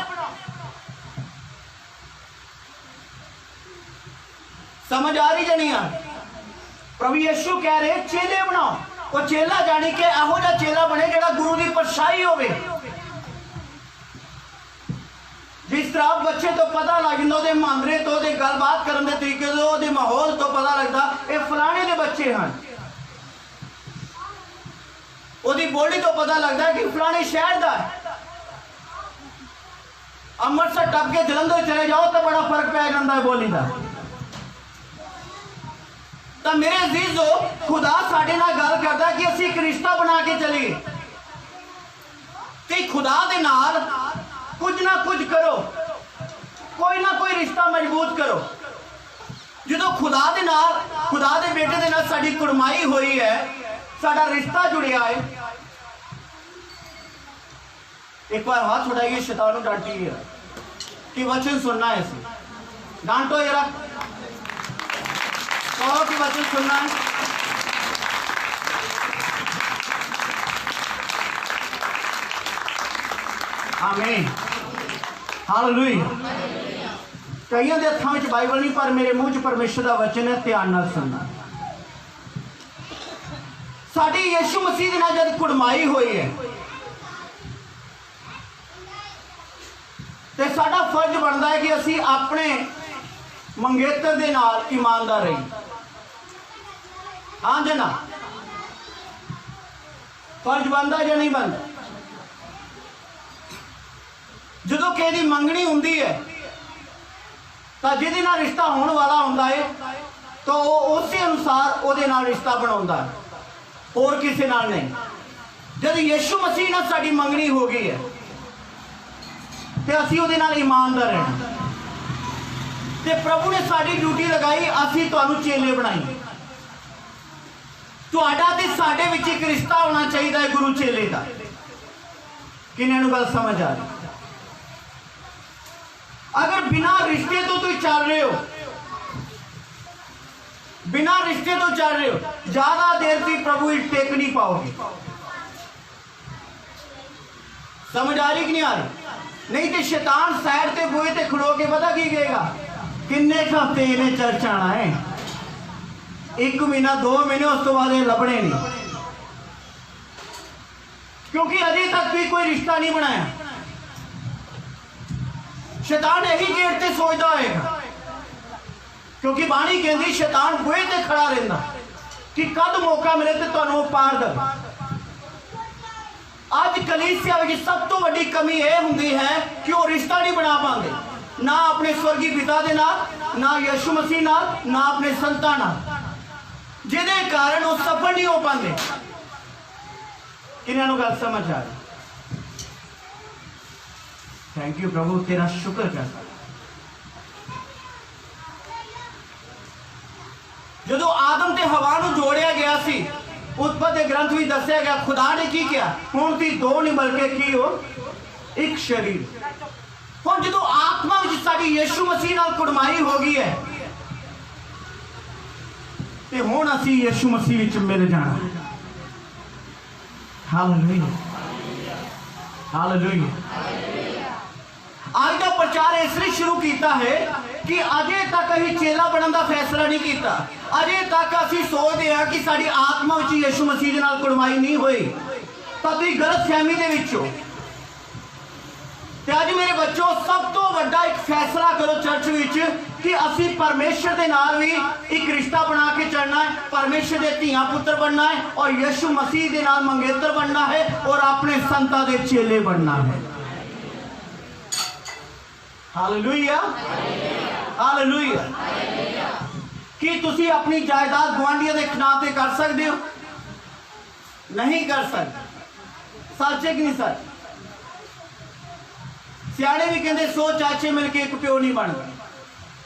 समझ आ रही या नहीं आ? प्रभु यीशु कह रहे चेले बनाओ। वो चेला जानी कि एहो जिहा चेला बने जिहड़ा गुरु की परछाई होवे। जिस तरह बच्चे तो पता लग जाता उसके मांदरे तो गलबात करने के तरीके तो माहौल तो पता लगता ये फलाने के बच्चे हैं। उसकी बोली तो पता लगता है कि फलाने शहर का है। अमृतसर टप के जलंधर चले जाओ तो बड़ा फर्क पै जाता है बोली का। तो मेरे अजीजो खुदा साडे नाल गल करदा कि असीं एक रिश्ता बना के चलीए कि खुदा दे नाल कुछ ना कुछ करो, कोई ना कोई रिश्ता मजबूत करो। जो खुदा दे नाल, खुदा दे बेटे दे नाल साडी कुड़माई हुई है, साडा रिश्ता जुड़िया है। एक बार हाथ उठाइए, शैतान को डांटिए कि वचन सुनना है। इसे डांटो जरा, कहो कि वचन सुनना है। आमीन हालेलुया। कईयों के हथों में बाइबल नहीं, पर मेरे मुंह च परमेश्वर का वचन है, ध्यान नाल सुनना। साडी यीशु मसीह दे नाल जद कुड़माई हुई है तो साडा फर्ज बनता है कि असी अपने मंगेतर दे नाल ईमानदार रही। हाँ जी ना, फर्ज बनता या नहीं बनता? जो किसी की मंगनी होंगी है तो जिहदे नाल रिश्ता होने वाला होंदा है तो उस अनुसार उहदे नाल रिश्ता बनाउंदा है, और किसी नाल नहीं। जब यीशु मसीह नाल साडी मंगनी हो गई है तो असीं उहदे नाल ईमानदार रहना। ते प्रभु ने साडी ड्यूटी लगाई, असीं तुहानूं चेले बनाई। तुहाडा ते साडे विच एक रिश्ता होना चाहिए है गुरु चेले का। किन्हां नूं गल समझ आ रही? अगर बिना रिश्ते तो तुम चल रहे हो, बिना रिश्ते तो चल रहे हो, ज्यादा देर तक प्रभु टेक नहीं पाओगे। समझ आ रही कि नहीं आ रही? नहीं तो शैतान साइड ते बुए ते खड़ो के पता की कहेगा, किन्ने हफ्ते इन्हें चर्च आना है, 1 महीना 2 महीने, उस तो बाद लभने नहीं, क्योंकि अभी तक भी कोई रिश्ता नहीं बनाया। शैतान यही गेट से सोचता होगा, क्योंकि बाणी कहती शैतान बुए ते खड़ा रहता कि कद मौका मिले तो तुहानूं पार दे। अज कलीसिया में सब तो बड़ी कमी यह होंगी है कि वो रिश्ता नहीं बना पाते, ना अपने स्वर्गीय पिता के नाल, ना यीशु मसीह नाल, ना अपने संतां नाल, जिहदे कारण वो सफल नहीं हो पाते। किन्हां नूं गल समझ आ रही? थैंक यू प्रभु, तेरा शुक्र करता। जो आदम ते हवा नूं जोड़िया गया सी, उत्पत्ति ग्रंथ भी दसिया गया खुदा ने की किया, हुण ती 2 नहीं बल्कि की हो एक शरीर। हुण जो आत्मा विच साडी यीशु मसीह नाल कुड़माई हो गई है ते हुण असीं यीशु मसीह विच मिल जाना। Hallelujah hallelujah. आज का प्रचार इसलिए शुरू किया है कि अजे तक अभी चेला बनने का फैसला नहीं किया। अजे तक असी सोचते हैं कि साड़ी आत्मा में यीशु मसीह के नाल कुड़माई नहीं हुई, तो तुम गलत फहमी दे विच हो। आज मेरे बच्चों, सब तो बड़ा एक फैसला करो चर्च विच कि असी परमेश्वर के नाल भी एक रिश्ता बना के चलना है, परमेश्वर के धीआं पुत्र बनना है और यीशु मसीह के नाल मंगेतर बनना है और अपने संतां दे चेले बनना है। Hallelujah hallelujah. कि तुसी अपनी जायदाद गुआंढियों के नाम पे कर सकते हो? नहीं कर सकते। सच है कि नहीं सच? सियाणे भी कहते 100 चाचे मिलके एक प्यो नहीं बनते।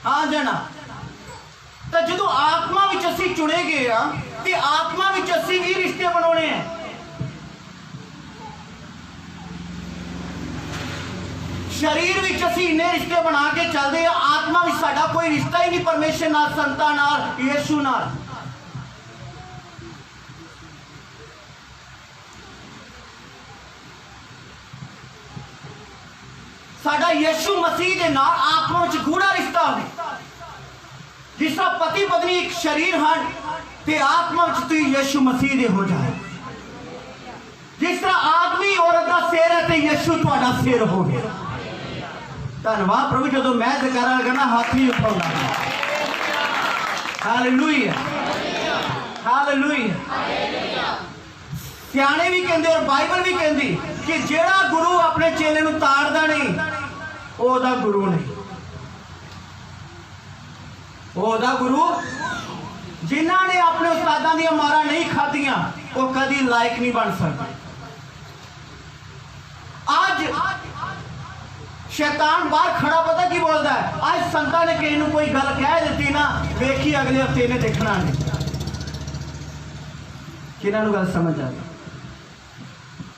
हाँ जना। तो जो आत्मा विच असीं चुने गए हाँ ते आत्मा विच असीं भी रिश्ते बनाने हैं। शरीर विच असीं इन्ने रिश्ते बना के चलते हैं, आत्मा विच साडा कोई रिश्ता ही नहीं परमेश्वर नाल, संतां नाल, यीशु नाल। साडा यीशु मसीह के नाल आत्मा विच गूढ़ा रिश्ता है। जिस तरह पति पत्नी एक शरीर हैं ते आत्मा विच तुसीं यीशु मसीह दे हो जाए। जिस तरह आदमी औरत का सिर है ते यीशु तुहाडा सिर हो गया। धन्यवाद प्रभु। जो मैं जयकारा करना हाथ नहीं उठाऊंगा। Hallelujah hallelujah. सियाणे भी कहते और बाइबल भी कहती कि जेड़ा गुरु अपने चेले नूं ताड़दा नहीं ओदा गुरु नहीं। ओदा गुरु जिन्हां ने अपने उस्तादां दी मारा नहीं खादियां वो कदी लायक नहीं बन सकते। आज शैतान बाहर खड़ा पता की बोलता है, आज संतां ने किसी कोई गल कह दी ना, देखी अगले हफ्ते ने देखना नहीं। किन्हां नूं गल समझ आ गई?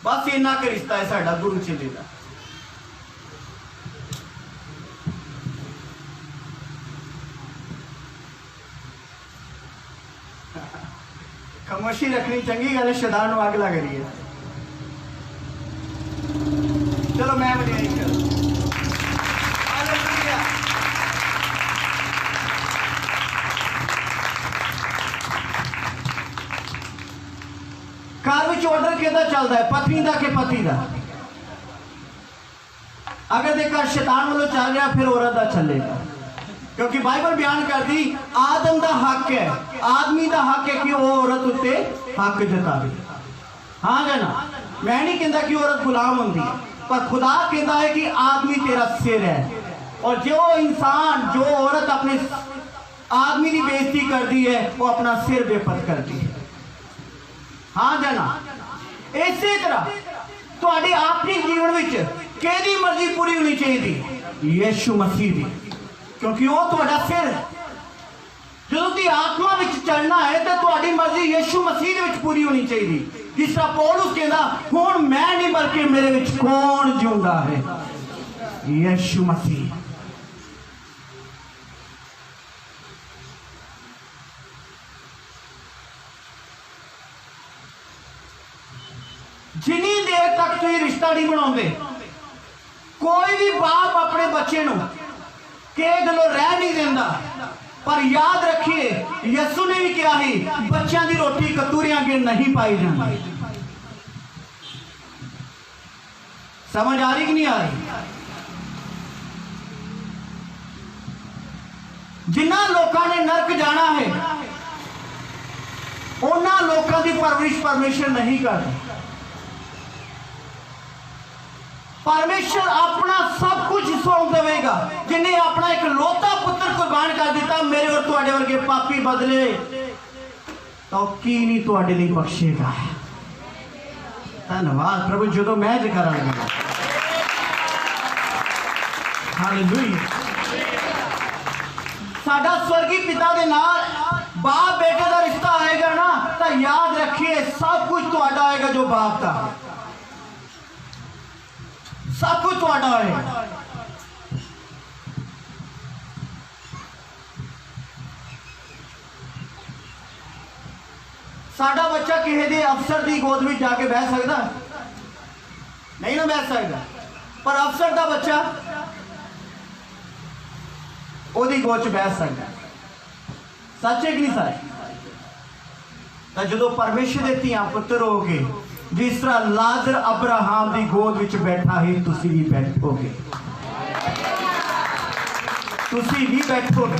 बस इन्ना क रिश्ता है साडा गुरु चेले का। खामोशी रखनी चंगी गल है, शैतान नूं अग लग रही है। चलो मैं वडियाई कर। हालेलुया। घर में ऑर्डर किहदा चलता है, पत्नी का कि पति का? अगर देखा शैतान वालों चल रहा फिर औरत का चलेगा, क्योंकि बाइबल बयान करती आदम का हक है, आदमी का हक है कि वो औरत उत्ते हक जतावे। हाँ जी ना, मैं नहीं कहता कि औरत गुलाम होती, पर खुदा कहता है कि आदमी तेरा सिर है, और जो इंसान जो औरत अपने आदमी की बेइज्जती करती है वो अपना सिर बेपत करती है। हाँ जी ना, इसी तरह ਤੁਹਾਡੀ ਆਪਣੀ जीवन में ਕਿਹਦੀ मर्जी पूरी होनी चाहिए? यीशु मसीह की, क्योंकि वो ਤੁਹਾਡਾ सिर है। जो तुम आत्मा में चलना है तो ਤੁਹਾਡੀ मर्जी यीशु मसीह ਦੇ ਵਿੱਚ पूरी होनी चाहिए। जिस तरह पौलुस कहता हुण मैं नहीं बल्कि मेरे विच कौन जिंदा है? यीशु मसीह। जिनी देर तक तुम रिश्ता नहीं बनाते, कोई भी बाप अपने बच्चे नूं किसी गलों रह नहीं देता, पर याद रखिए यसु ने भी कहा ही बच्चों की रोटी कतूरियां अगे नहीं पाई जाती। समझ आ रही कि नहीं आ रही? जिन्ना लोगों ने नरक जाना है उन्हां लोगों की परवरिश परमेश्वर नहीं करता। परमेश्वर अपना सब कुछ सौंप देगा। जिन्हें अपना एक लोता पुत्र कुर्बान कर दिता, मेरे और तुहाडे वर्गे पापी बदले तो की नहीं तुहाडे लिए बख्शेगा। धन्यवाद प्रभु। जो मैं जयकारा लगा, हालेलुया। साडा स्वर्गीय पिता दे नाल बाप बेटे का रिश्ता आएगा ना, तो याद रखिए सब कुछ तुहाडा आएगा। जो बाप का सब कुछ तुहाडा है। साडा बच्चा किसी दे अफसर की गोद में जाके बह सकता नहीं ना, बह सकता, पर अफसर का बच्चा ओदी गोद च बह सकता। सच है कि नहीं सच? तो जो परमेश्वर के धियां पुत्र हो गए, जिस तरह लाजर अब्राहम की गोद विच बैठा ही तुसी भी बैठोगे, तुसी भी बैठोगे,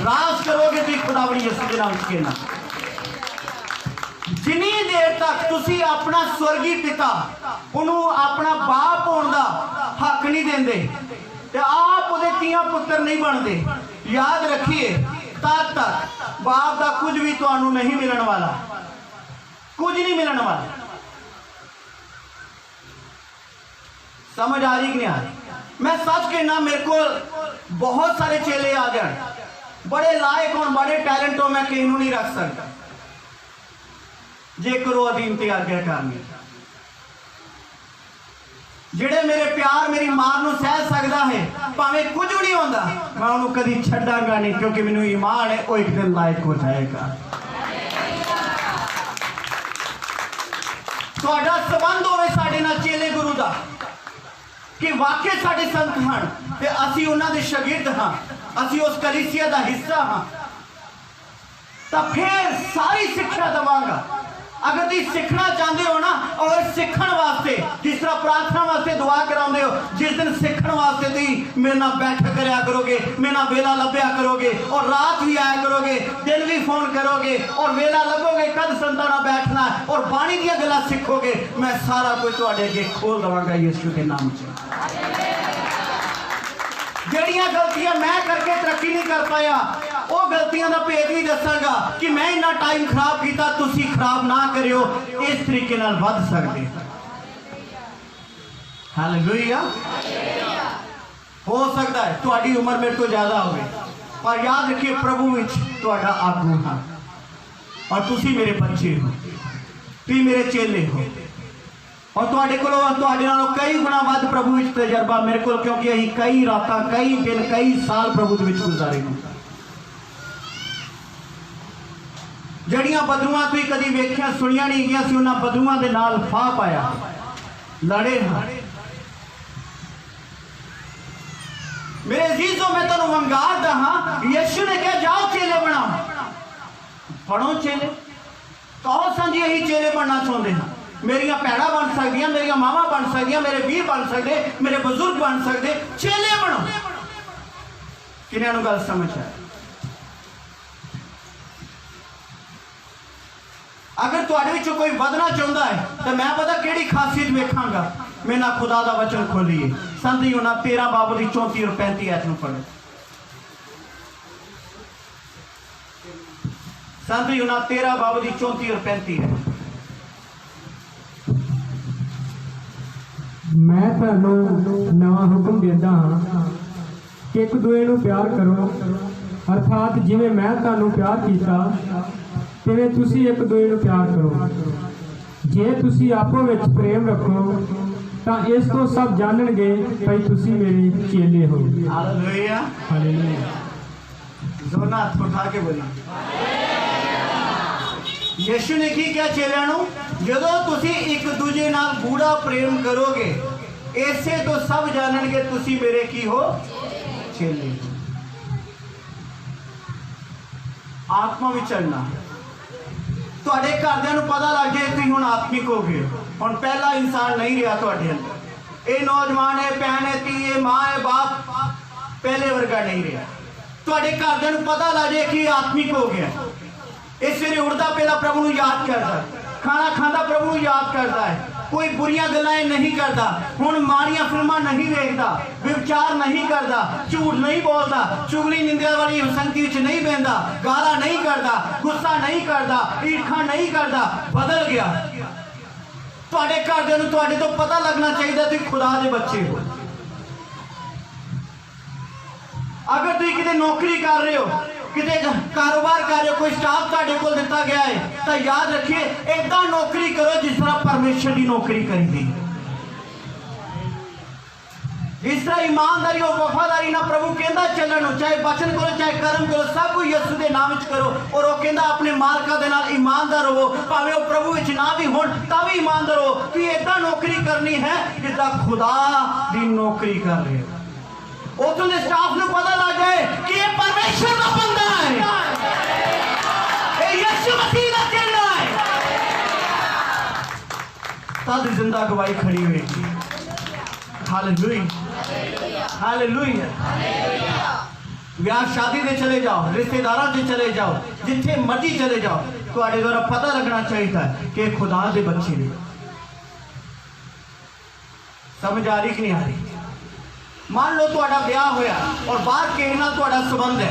राज करोगे तुम खुदावंद यीशु के नाम के नाम। जिनी देर तक तुसी अपना स्वर्गीय पिता उन्होंने अपना बाप होने का हक नहीं देंदे ते आप उहदे धीआं पुत्र नहीं बनते, याद रखिए तद तक बाप का कुछ भी तुहानू नहीं मिलने वाला, कुछ नहीं मिलने वाला। समझ आ रही कि नहीं आ रही? मैं सच कहना, मेरे को बहुत सारे चेले आ जाए, बड़े लायक हो, बड़े टैलेंट हो, मैं किसी को नहीं रख सकता जे करो अधीन ते आज्ञा करनी। जिहड़े मेरे प्यार मेरी मां नूं सह सकदा है, भावें कुछ भी नहीं होंदा, मैं उन्होंने कभी छड्डांगा नहीं, क्योंकि मैनूं ईमान है वो एक दिन लायक हो जाएगा। तुहाडा संबंध होवे साडे नाल चेले गुरु दा कि वाकई साडे संत हन ते असीं उन्हां दे शागिर्द हां, असीं उस कलीसिया दा हिस्सा हां, तां फिर सारी शिक्षा देवांगा। अगर तुम सीखना चाहते हो ना, और सीखण वास्ते जिस तरह प्रार्थना वास्ते दुआ कराते हो, जिस दिन सीखण वास्ते तुम मेरे नाल बैठा करया करोगे, मेरे नाल वेला लभ्या करोगे, और रात भी आया करोगे, दिन भी फोन करोगे, और वेला लभोगे कद संतां नाल बैठना, और बाणी दी गल्लां सीखोगे, मैं सारा कुछ तुहाडे अगे खोल देवांगा यीशु के नाम च। जड़ियां गलतियां मैं करके तरक्की नहीं कर पाया, वो गलतियां का भेद भी दसांगा कि मैं इन्ना टाइम खराब किया, तुसी खराब ना करियो, इस तरीके नाल वध सकते। हालेलुया। हो सकता है तुहाडी उम्र मेरे तो ज्यादा होवे, पर याद रखिए प्रभु विच तुहाडा आगू हां, और तुसी मेरे बच्चे हो, तुसी मेरे चेले हो, और तुहाडे कोलों तुहाडे नालों कई गुना वध प्रभु विच तजर्बा मेरे कोल, क्योंकि असीं कई रातां कई दिन कई साल प्रभु दे विच गुजारे ने। जड़ियां बदरूआं तुसीं कदी वेखिया सुनिया नहीं गईयां सी, उन्हां बदरूआं दे नाल फाह पाया, लड़े हां, मेरे अजीजों में तेन वंगार दहा यीशु ने कहा जाओ चेले बनाओ बनो चेले कहो संजी यही चेले बनना चाहते हैं मेरिया भैड़ा बन सकदियां मेरिया मावा बन सकदियां मेरे वीर बन सकते मेरे बुजुर्ग बन सकते चेले बनो किन्हां नूं गल समझ आए अगर तुहाडे विचों कोई वधना चाहुंदा है तो मैं पता किहड़ी खासियत वेखांगा मेरा खुदा दा वचन खोलिए संत यूहन्ना 13 बाब दी 34 और 35 आयत नूं पढ़ो संत यूहन्ना 13 बाब दी 34 और 35 है मैं तुहानूं नवां हुक्म दिंदा हां कि एक दूए नूं प्यार करो अर्थात जिवें मैं तुहानूं प्यार कीता तिवें तुसीं एक दूए नूं प्यार करो जे तुसीं आपो विच प्रेम रखो तां इस तो सब जानणगे भई तुसीं मेरे चेले हो। Hallelujah hallelujah. जोरना हाथ उठा के बोलिए यीशु ने की क्या चेलियां नूं जदों तुसीं एक दूजे नाल गूढ़ा प्रेम करोगे ऐसे तो सब जानणगे तुसीं मेरे की हो चेले आत्मा में चलना तुहाडे घरदियां नूं पता लग जाए तुसीं हुण आत्मिक हो गए हुण पहला इंसान नहीं रहा तुहाडे अंदर ये नौजवान है भैन है धी है मां है बाप पहले वर्गा नहीं रहा तुहाडे घरदियां नूं पता लग जाए कि आत्मिक हो गया इस वेले उठदा पहला प्रभु नूं याद करदा खाना खांदा प्रभु नूं याद करदा है कोई बुरियां गल्लां नहीं करता हुण माड़ियां फिल्मां नहीं देखता व्यभिचार नहीं करता झूठ नहीं बोलता चुगली निंदा वाली संगति विच नहीं बहंदा गाला नहीं करता गुस्सा नहीं करता ईर्खा नहीं करता बदल गया तुहाडे घरदियां नूं तुहाडे तो पता लगना चाहिए तुसीं खुदा दे बच्चे हो अगर तुसीं किते नौकरी कर रहे हो किते कारोबार कर रहे हो कोई स्टाफ तुहाडे कोल दिता गया है तो याद रखिए ऐदा नौकरी करो जिस तरह परमेश्वर की नौकरी करी थी जिस तरह ईमानदारी और वफादारी ना प्रभु कहता चलण चाहे वचन करो चाहे कर्म करो सब कुछ यीशु के नाम च करो और वो कहता अपने मालका दे नाल ईमानदार हो भावें वो प्रभु विच ना भी होण तां भी ईमानदार हो कि ऐदा नौकरी करनी है जिद्दां खुदा दी नौकरी कर रहे हो उतों दे स्टाफ नूं पता लग जाए कि ये परमेश्वर का बंदा है ये यीशु मसीह दा चेला है तद जिंदा गवाही खड़ी होगी हालेलुया हालेलुया ब्याह शादी दे चले जाओ रिश्तेदारों से चले जाओ जिथे मर्जी चले जाओ तुहाडे द्वारा पता लगना चाहिए कि खुदा दे बच्चे ने समझ आ रही कि नहीं आ रही मान लो तुहाडा ब्याह होया और बाहर किसी नाल तुहाडा संबंध है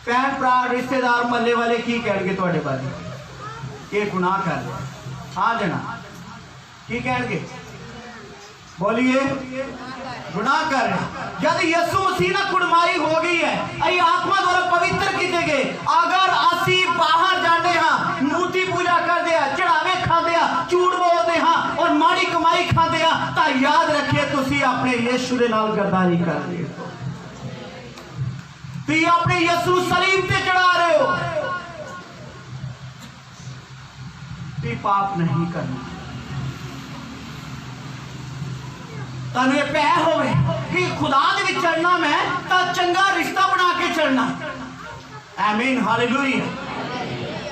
भैन भरा रिश्तेदार महल्ले वाले की कहेंगे तुहाडे बारे ये गुनाह कर रहे हाँ जना की कहेंगे बोलिए गुनाह कर रहे जब यीशु मसीह ना कुड़माई हो गई है अई आत्मा द्वारा पवित्र किए गए अगर असी बाहर जाते हाँ मूर्ति पूजा करते हैं चढ़ावे खाते हैं झूठ बोलते हाँ और माड़ी कमाई खाते हैं तो याद रखिए तुसी अपने यीशु दे नाल गद्दारी कर रहे हो तुसी अपने यीशु सलीब पे चढ़ा रहे हो तुसी पाप नहीं करना तनु पै होवे कि खुदा दे विच चलना मैं तो चंगा रिश्ता बना के चलना आमीन हालेलुया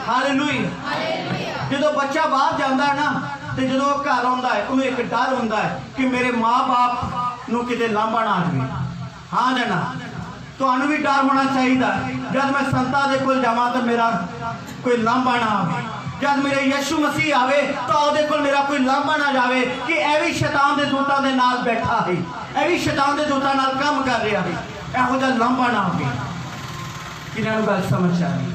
हालेलुया जो बच्चा बाहर जाता है ना तो जो घर आता है उन्हें एक डर होता है कि मेरे माँ बाप नूं किते लांभा ना आ जाए हाँ जाना तुहानूं भी डर होना चाहिए जब मैं संतां दे कोल जावां तो मेरा कोई लांभा ना आवे जब मेरे यीशु मसीह आवे तो ਉਹਦੇ ਕੋਲ मेरा कोई लांभा ना जावे कि ਇਹ भी शैतान दे दूतां दे नाल बैठा है ਇਹ भी शैतान दे दूतां नाल काम कर रहा है ਇਹੋ ਜਿਹਾ लांभा ना आवे किन्हां नूं गल समझ आ रही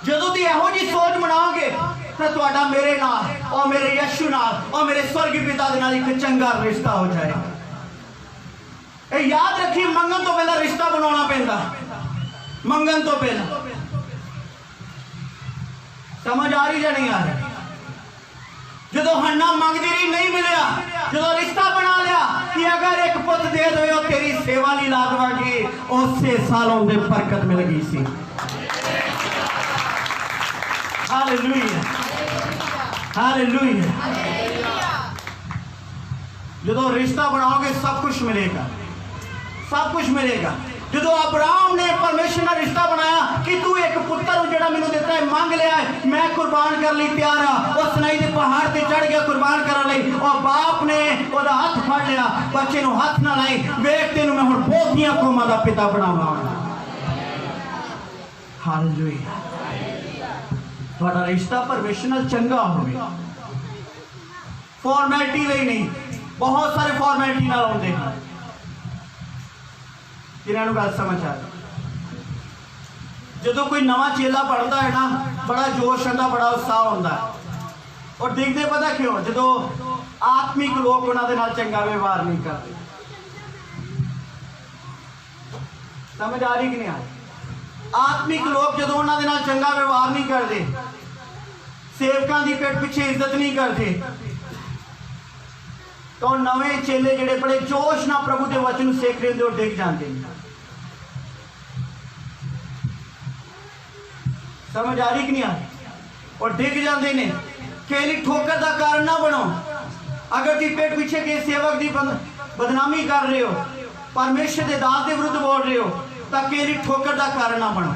ਜਦੋਂ ਦੀ ਇਹੋ जी सोच बनाओगे तो ਤੁਹਾਡਾ मेरे नाल और मेरे यीशु नाल और मेरे स्वर्गीय पिता दे नाल एक चंगा रिश्ता हो जाएगा ਇਹ याद रखिए मंगन तो पहला रिश्ता बनाना पैंदा मंगन तो पहला समझ आ रही या नहीं आ रही जो हन्ना मंगती रही नहीं मिलया जो रिश्ता बना लिया कि अगर एक पुत दे दो तेरी सेवा नहीं ला देवांगी उसे सालों में बरकत मिल गई सी हालेलुया हालेलुया जो रिश्ता बनाओगे सब कुछ मिलेगा, सब कुछ मिलेगा। जो अब्राहम ने परमेश्वर ने रिश्ता बनाया कि तू एक पुत्र जो मैंने दिता है मांग लिया है, मैं कुर्बान कर ली तैयार हाँ। और सनाई के पहाड़ से चढ़ गया कुर्बान करने लई, और बाप ने ओदा हाथ फड़ लिया, बच्चे नु हाथ ना लाई, वेख तेन मैं हुण बहुतियां कौमां दा पिता बनावां। हालेलुया। तुहाडा रिश्ता परमेश्वर नाल चंगा होवे, फॉर्मैलिटी लई नहीं, बहुत सारे फॉर्मैलिटी नाल आउंदे हैं। जिन्होंने गल समझ आ जो कोई नवा चेला पढ़ता है ना, बड़ा जोश आता, बड़ा उत्साह होता है। और देखते पता क्यों, जो आत्मिक लोग उन्होंने नाल चंगा व्यवहार नहीं करते। समझ आ रही कि नहीं आ रही? आत्मिक लोग जो उन्होंने नाल चंगा व्यवहार नहीं करते, सेवकों की पेट पीछे इज्जत नहीं करते, तो नवे चेले जिहड़े बड़े जोश ना प्रभु के वचन सीख रहे हो डिग जाते हैं। समझ आ रही कि नहीं आ रही? और डिग जाते हैं। केली ठोकर का कारण ना बनो। अगर तुम पेट पीछे के सेवक की बदनामी कर रहे हो, परमेश्वर के दास के विरुद्ध बोल रहे हो, तो केली ठोकर का कारण ना बनो।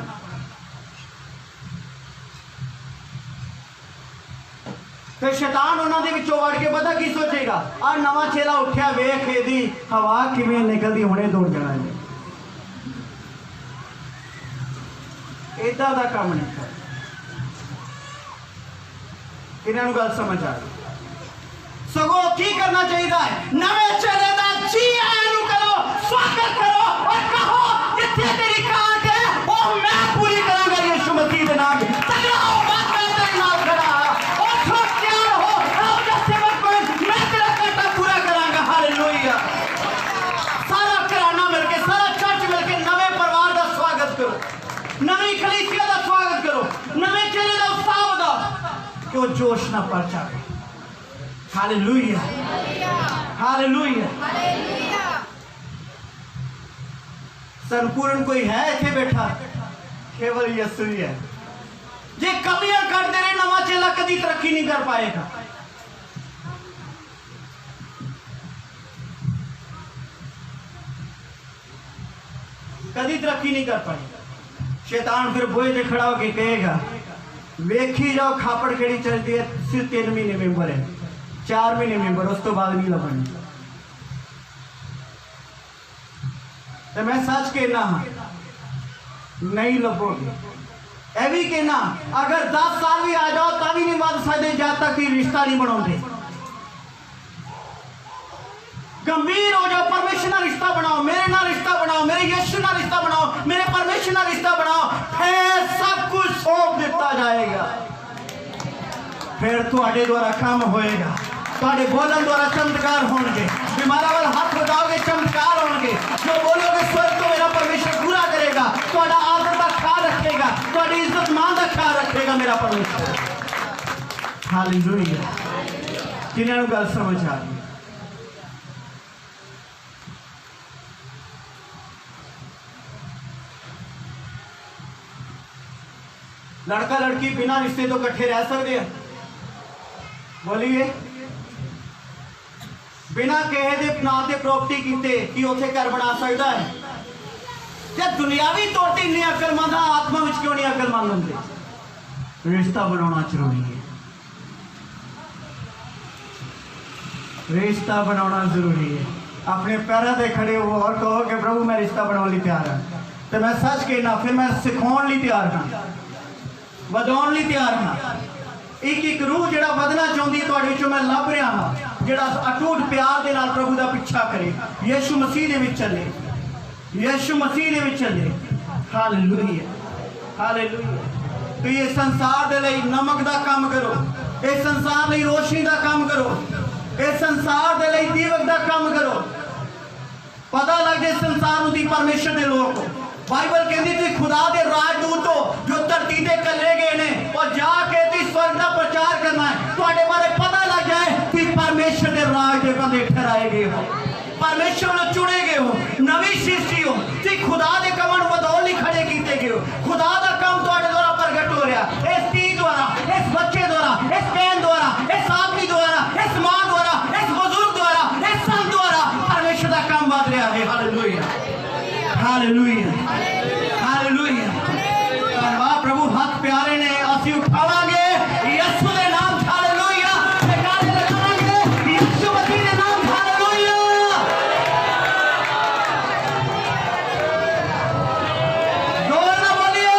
फिर शैतान उन्होंने विचों वड़ के पता की सोचेगा, आ नवा चेला उठ्या, वेख एदी हवा किवें निकलदी, हुणे दौड़ जाना है। इदा दा काम नहीं कर। इन्होंने गल समझ आ गई। सगों की करना चाहिए है, नवे चेले दा जी आयां करो, स्वागत करो और कहो जिथे तेरी काट है वो मैं पूरी करांगा यीशु मसीह दे नाम। तगड़ा हो, मैं तेरे नाल खड़ा और सो तैयार हो, आओ जा सेवक बन, मैं तेरा काटा पूरा करांगा। हालेलुया। सारा घराना मिलके, सारा चर्च मिलके नवे परिवार का स्वागत करो, नवी कलीसिया का स्वागत करो, नवे चेले का उत्साह बढ़ाओ कि वो जोश ना पड़ जाए। Hallelujah, hallelujah. संपूर्ण कोई है इथे बैठा? केवल यीशु ही है। जे कमियां करते रहे, नवा चेला कभी तरक्की नहीं कर पाएगा। कभी तरक्की नहीं कर पाएगा। शैतान फिर बोझ से खड़ा होके कहेगा, वेखी जाओ खापड़ केड़ी चलती है, सिर्फ 3 महीने मेंबर है, 4 महीने मेंबर, उस तो बाद नहीं लभनी। तो मैं सच कहना हाँ, नहीं लभोगे। यह भी कहना, अगर 10 साल भी आ जाओ तभी नहीं बन सकते जब तक रिश्ता नहीं बनाते। गंभीर हो जाओ, परमेश्वर ना रिश्ता बनाओ, मेरे ना रिश्ता बनाओ, मेरे यीशु ना रिश्ता बनाओ, मेरे परमेश्वर ना रिश्ता बनाओ, फिर सब कुछ सौंप दिता जाएगा। फिर तुम्हारे द्वारा काम होएगा, तुम्हारे बोलन द्वारा चमत्कार होंगे, बीमारा वाला हाथ बताओगे चमत्कार होंगे, जो बोलोगे स्वर्ग तो मेरा परमेश्वर पूरा करेगा, तुम्हारा आदर का ख्याल रखेगा, तुम्हारी इज्जत मान का ख्याल रखेगा मेरा परमेश्वर। हालेलुया। किन्होंने गल समझ आ गई? लड़का लड़की बिना रिश्ते तो कट्ठे रह सकते हैं? बोलिए। बिना कहे दे नाम से प्रॉपर्टी कीते कि उसे घर बना सकता है? क्या दुनियावी तौर पर इन्नी अकलमंद, आत्मा में क्यों नहीं अकलमंद होंगे? रिश्ता बनाना जरूरी है, रिश्ता बनाना जरूरी है। अपने पैरों पे खड़े हो और कहो कि प्रभु मैं रिश्ता बनाने लिए तैयार हाँ। तो मैं सच कहना, फिर मैं सिखाने लिए तैयार हाँ, ਵਧਾਉਣ ਲਈ ਤਿਆਰ ਹਾਂ। ਇੱਕ ਇੱਕ रूह ਜਿਹੜਾ ਵਧਣਾ ਚਾਹੁੰਦੀ ਤੁਹਾਡੇ ਵਿੱਚੋਂ ਮੈਂ ਲੱਭ ਰਿਹਾ ਹਾਂ, ਜਿਹੜਾ ਅਟੁੱਟ ਪਿਆਰ ਦੇ ਨਾਲ ਪ੍ਰਭੂ ਦਾ ਪਿੱਛਾ ਕਰੇ, ਯੀਸ਼ੂ ਮਸੀਹ ਦੇ ਵਿੱਚ ਚੱਲੇ, ਯੀਸ਼ੂ ਮਸੀਹ ਦੇ ਵਿੱਚ ਚੱਲੇ। Hallelujah, hallelujah. तो ये संसार ਦੇ ਲਈ ਨਮਕ ਦਾ ਕੰਮ ਕਰੋ, इस संसार ਲਈ रोशनी ਦਾ ਕੰਮ ਕਰੋ, इस संसार ਦੇ ਲਈ ਦੀਵਕ ਦਾ ਕੰਮ ਕਰੋ। पता लग जाए संसार ਨੂੰ ਤੁਸੀਂ परमेश्वर ਦੇ लोग हो। बाइबल कहती थी खुदा दे राजदूत हो जो धरती ते कले गए ने और जाके ती स्वर्ग का प्रचार करना है। तुम्हारे बारे पता लग जाए कि परमेश्वर के राज के बंदे ठहराए गए हो, परमेश्वर ने चुने गए हो, नवी सृष्टि हो, ती खुदा दे कमन बदौल नहीं खड़े कीते गए हो। खुदा दा काम तुम्हारे द्वारा प्रगट हो रहा, इस धी द्वारा, इस बच्चे द्वारा, इस बहन द्वारा, इस आदमी द्वारा, इस मां द्वारा, इस बुजुर्ग द्वारा, इस संत है। Hallelujah hallelujah hallelujah. धन्यवाद प्रभु, हाथ प्यारे ने असी उठावांगे यीशु दे नाम। हालेलुया नारे लगावांगे यीशु मसीह दे नाम। हालेलुया जोर ना बोलिए।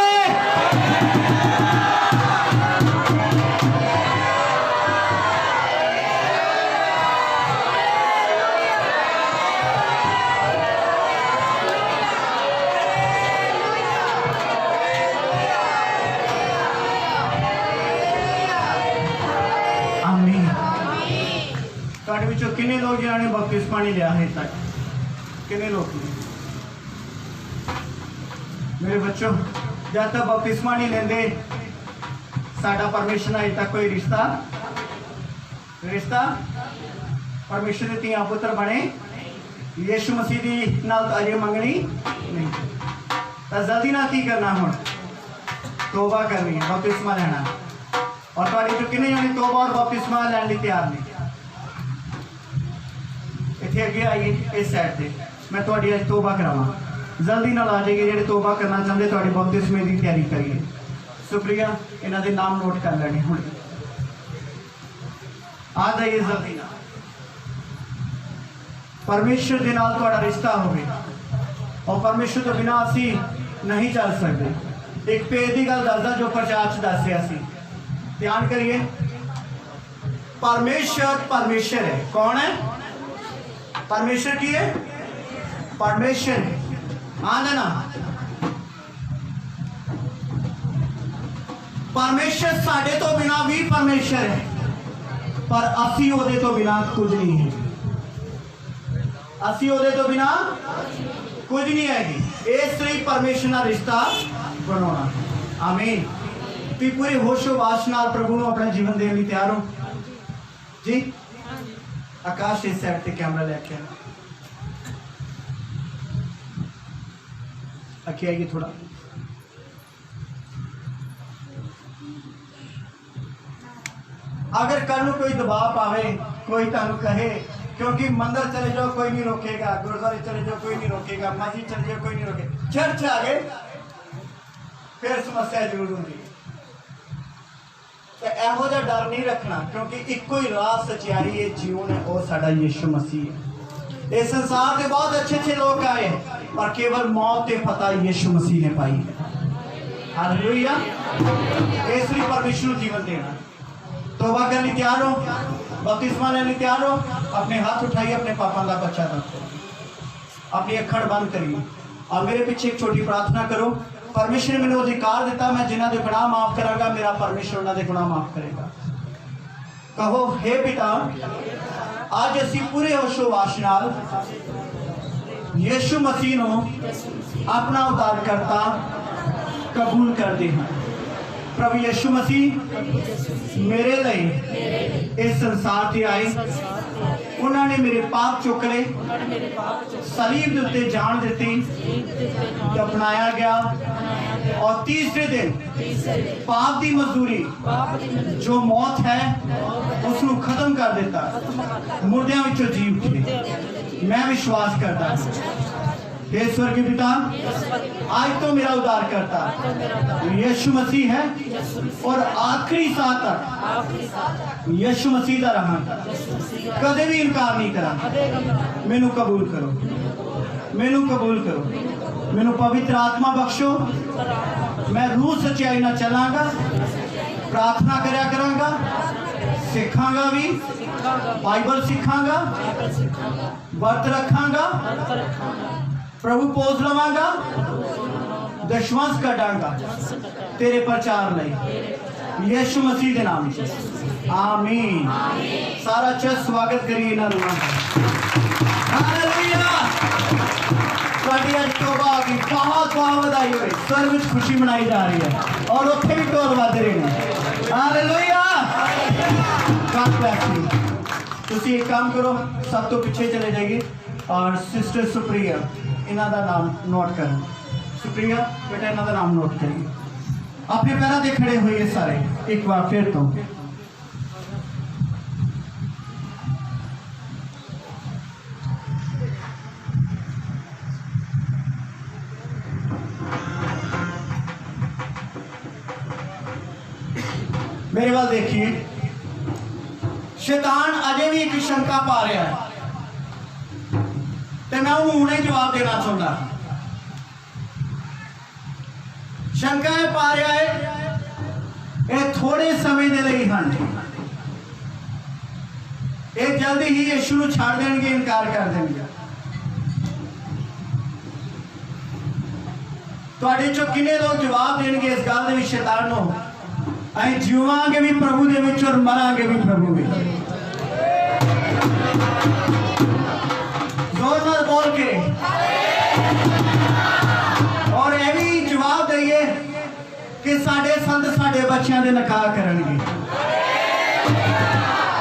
आमीन। ਤੁਹਾਡੇ ਵਿੱਚੋਂ ਕਿੰਨੇ ਲੋਕ ਜਿਨ੍ਹਾਂ ਨੇ ਬਪਤਿਸਮਾ ਨਹੀਂ ਲਿਆ ਹੈ ਤੱਕ? ਕਿੰਨੇ ਲੋਕ ਨੇ? ਮੇਰੇ ਬੱਚੋ, ਜਦ ਤੱਕ ਬਪਤਿਸਮਾ ਨਹੀਂ ਲੈਂਦੇ ਸਾਡਾ ਪਰਮੇਸ਼ਰ ਨਾਲ ਅਜੇ ਤੱਕ ਕੋਈ ਰਿਸ਼ਤਾ ਪਰਮੇਸ਼ਰ ਦੇ ਧੀਆਂ ਪੁੱਤਰ ਬਣੇ ਯीशु मसीह ਦੀ ਨਾਲ ਅਜੇ ਮੰਗਣੀ ਨਹੀਂ। ਤਾਂ ਜਲਦੀ ਨਾਲ ਕੀ ਕਰਨਾ? ਹੁਣ ਤੋਬਾ ਕਰਨੀ ਹੈ, ਬਪਤਿਸਮਾ ਲੈਣਾ। और ਤੁਹਾਡੇ ਚੋਂ ਕਿੰਨੇ ਜਣੇ ਤੋਬਾ ਔਰ ਬਪਤਿਸਮਾ ਲੈਣ ਲਈ ਤਿਆਰ ਨੇ? ਇੱਥੇ ਅੱਗੇ ਆਈਏ ਇਸ ਸਾਈਡ ਤੇ, ਮੈਂ ਤੁਹਾਡੀ ਅੱਜ ਤੋਬਾ ਕਰਾਵਾਂ। ਜਲਦੀ ਨਾਲ ਆ ਜਾਈਏ ਜਿਹੜੇ ਤੋਬਾ ਕਰਨਾ ਚਾਹੁੰਦੇ, ਤੁਹਾਡੇ ਬਪਤਿਸਮੇ ਦੀ ਤਿਆਰੀ ਕਰੀਏ। ਸੁਪਰੀਆ ਇਹਨਾਂ ਦੇ ਨਾਮ ਨੋਟ ਕਰ ਲੈਣੇ ਹੁਣ। ਆ ਜਾਈਏ ਜਲਦੀ ਨਾਲ। परमेश्वर के नाल तुहाडा रिश्ता होवे और परमेश्वर तो बिना असी नहीं चल सकते। एक पेज की गल दसदा जो प्रचार च दसिया सी, ध्यान करिए। परमेश्वर परमेश्वर है। कौन है? परमेश्वर की है? परमेश्वर है। हाँ ना, परमेश्वर साडे तो बिना भी परमेश्वर है, पर असी ओदे तो बिना कुछ नहीं है। असी ओदे तो बिना कुछ नहीं है। इस लिए परमेश्वर का रिश्ता बनाना। आमीन। तुम पूरे होशो वाश नाल प्रभु को अपना जीवन देने लिए तैयार हो जी? आकाश इस साइड से कैमरा लेके आगे आइए थोड़ा। अगर कल कोई दबाव पावे, कोई तुहानू कहे क्योंकि मंदिर चले जाओ कोई नहीं रोकेगा, गुरुद्वारे चले जाओ कोई नहीं रोकेगा, मस्जिद चले जाओ कोई नहीं रोकेगा, चर्च आ गए फिर समस्या जरूर होगी। तो एहो जिहा डर नहीं रखना, क्योंकि इको ही राह सच्चाई है जीवन है, वो साडा यीशु मसीह है। इस संसार के बहुत अच्छे अच्छे लोग आए पर केवल मौत के पता यीशु मसीह ने पाई है। हालेलुया। इसलिए परमेश्वर जीवन देना। तौबा करने तैयार हो, बपतिस्मा लेने तैयार हो, अपने हाथ उठाइए, अपने पापा का पश्चाताप करो, अपनी अखड़ बंद करिए और मेरे पीछे एक छोटी प्रार्थना करो। परमेश्वर ने मैंने अधिकार दिता, मैं जिन्होंने गुनाह माफ करांगा, मेरा परमेश्वर उन्होंने गुनाह माफ करेगा। कहो, हे पिता, आज असी पूरे होशोवाश नाल यीशु मसीह नूं अपना उद्धारकर्ता कबूल करते हैं। प्रभु यीशु मसीह मेरे लिए इस संसार से आए, उन्होंने मेरे पाप चुक ले, सलीब के उत्ते जान दी, दफनाया गया और तीसरे दिन पाप की मजदूरी जो मौत है उसनू खत्म कर देता, मुर्दियां विचों जी उठे। मैं विश्वास करता हूं हे स्वर्गीय पिता, आज तो मेरा उद्धार करता यीशु मसीह है और आखिरी साथ तक यीशु मसीह का रहा, कदे भी इनकार नहीं करा। मैनू कबूल करो, मैनू कबूल करो, मैनू पवित्र आत्मा बख्शो। मैं रूह सच्चाई ना चलांगा, प्रार्थना करया करांगा, सिखांगा भी, बाइबल सिखांगा, व्रत रखांगा, प्रभु पोज लवांगा, दशवंश कटांगा तेरे प्रचार लई यीशु मसीह के नाम से। आमीन। सारा चर्च स्वागत करिए ना रूहां का। हालेलुया। साडी आज तौबा की बहुत बहुत बधाई होए। स्वर्ग में खुशी मनाई जा रही है और उत्थे भी ढोल बज रहे हैं। हालेलुया। God bless you. तुसी एक काम करो, सब तो पीछे चले जाइए और सिस्टर सुप्रिया इन्हों का नाम नोट करना। सुप्रिया बेटा इन्हों का नाम नोट करिए। अपने पैरों से खड़े हुए सारे एक बार फिर तो। मेरे वाल देखिए, शैतान अजे भी एक शंका पा रहा है, तो मैं उन्हें जवाब देना चाहता। शंका पा रहा है ये थोड़े समय के लिए हैं, ये जल्दी ही यीशु को छाड़ देंगे, इनकार कर देंगे। तुहाडे चो किन्ने लोग जवाब देंगे इस गल दे विच शैतान नूं, असीं जीवांगे भी प्रभु दे विच और मरांगे भी प्रभु विच। जोर नाल बोल के और यह भी जवाब दईए कि साडे संत साडे बच्चों दे निकाह करनगे।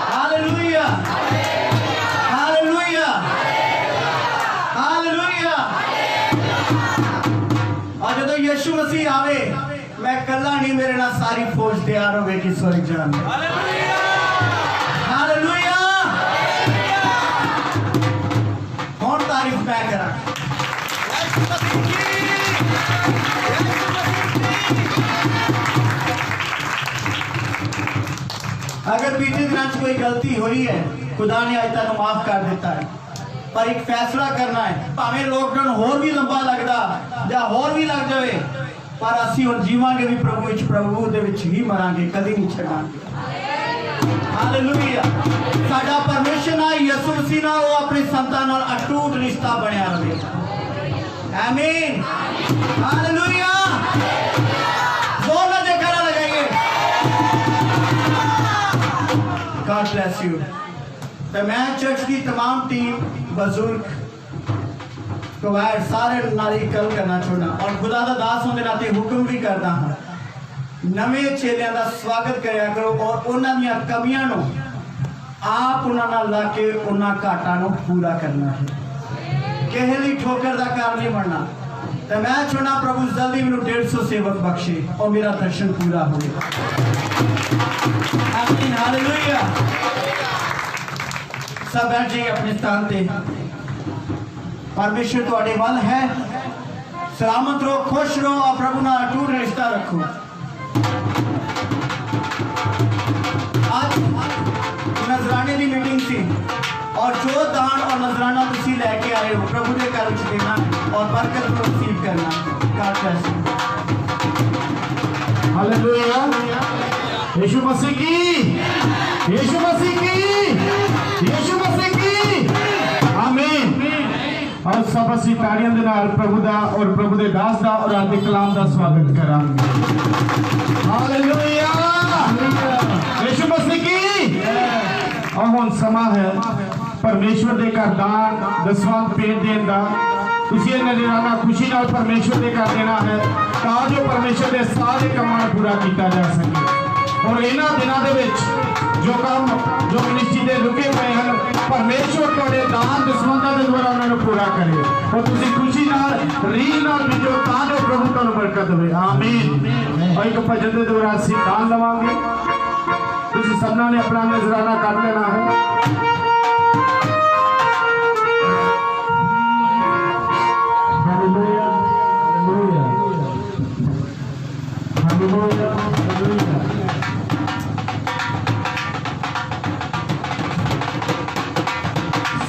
Hallelujah, hallelujah, hallelujah. और जब यीशु मसीह आवे, मैं कला नहीं, मेरे नाल सारी फौज तैयार होगी स्वर्ग जाने। हालेलुया। कौन तारीफ मैं करा? अगर बीते दिन कोई गलती हुई है, खुदा ने आज तक माफ कर देता है, पर एक फैसला करना है। भावें लॉकडाउन होर भी लंबा लगता या होर भी लग जाए, पर असी हुण जीवांगे भी प्रभु विच, प्रभु दे विच ही मरांगे, कदी नहीं छड़ांगे। हालेलुया। साडा परमेश्वर नाल यीशु मसीह नाल वो अपने संतां नाल अटूट रिश्ता बनया रहे। आमीन, हालेलुया। जोर नाल जयकारा लगाइए। God bless you। तो मैं चर्च की तमाम टीम, बुजुर्ग, कवायर सारे नारी कल करना चाहना और खुदा का दास होने नाते हुक्म भी करता हूँ, नवे चेलियां का स्वागत करया करो और उन्होंने कमियां नो आप उन्होंने ला के उन्होंने घाटा नो पूरा करना है। किसी भी ठोकर का कारण नहीं बनना। तो मैं चाहना प्रभु जल्दी मैंने 150 सेवक बख्शे और मेरा दर्शन पूरा हो। आमीन, हालेलुया। सब बैठ जाइए अपने स्थान पे। परमेश्वर तुहाडे वाल है। सलामत रहो, खुश रहो और प्रभु नाल अटूट रिश्ता रखो। आज नजराने की मीटिंग थी और जो दान और नजराना तुसी लेके आए हो प्रभु के घर में देना और बरकत को रिसीव करना। God bless you। हालेलुया। यीशु मसीह की, यीशु मसीह की, यीशु मसीह की। आमीन। और सब असी ताड़ियां दे नाल प्रभु दा और प्रभु दे दास दा और आदि कलाम दा स्वागत करांगे। हालेलुया। यीशु मसीह की। और हुण समा है परमेश्वर दे घर दान दसवंत भेंट देण दा। तुसीं नज़राना खुशी नाल परमेश्वर दे घर देना है ताजो परमेश्वर दे सारे कमां पूरा किया जा सके। और इन्हां दिनां दे विच जो काम जो मिनिस्ट्री दे रुके पए हैं परमेश्वर तुहाडे दान दसवंतां दे द्वारा उन्हां नूं पूरा करे और तुसीं खुशी नाल रीझ नाल विचो ताजो प्रभु तुहानूं बरकत देवे। आमीन। और एक भजन दे द्वारा असीं दान लवांगे। तुसीं सबना ने अपना नजराना कर लेना है। Hallelujah, hallelujah, hallelujah, hallelujah.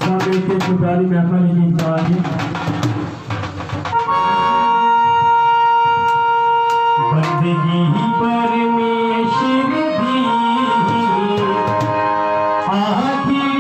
सामने के खुदारी महफिल की इंतजार बंदगी परमेश्वर दी आखिर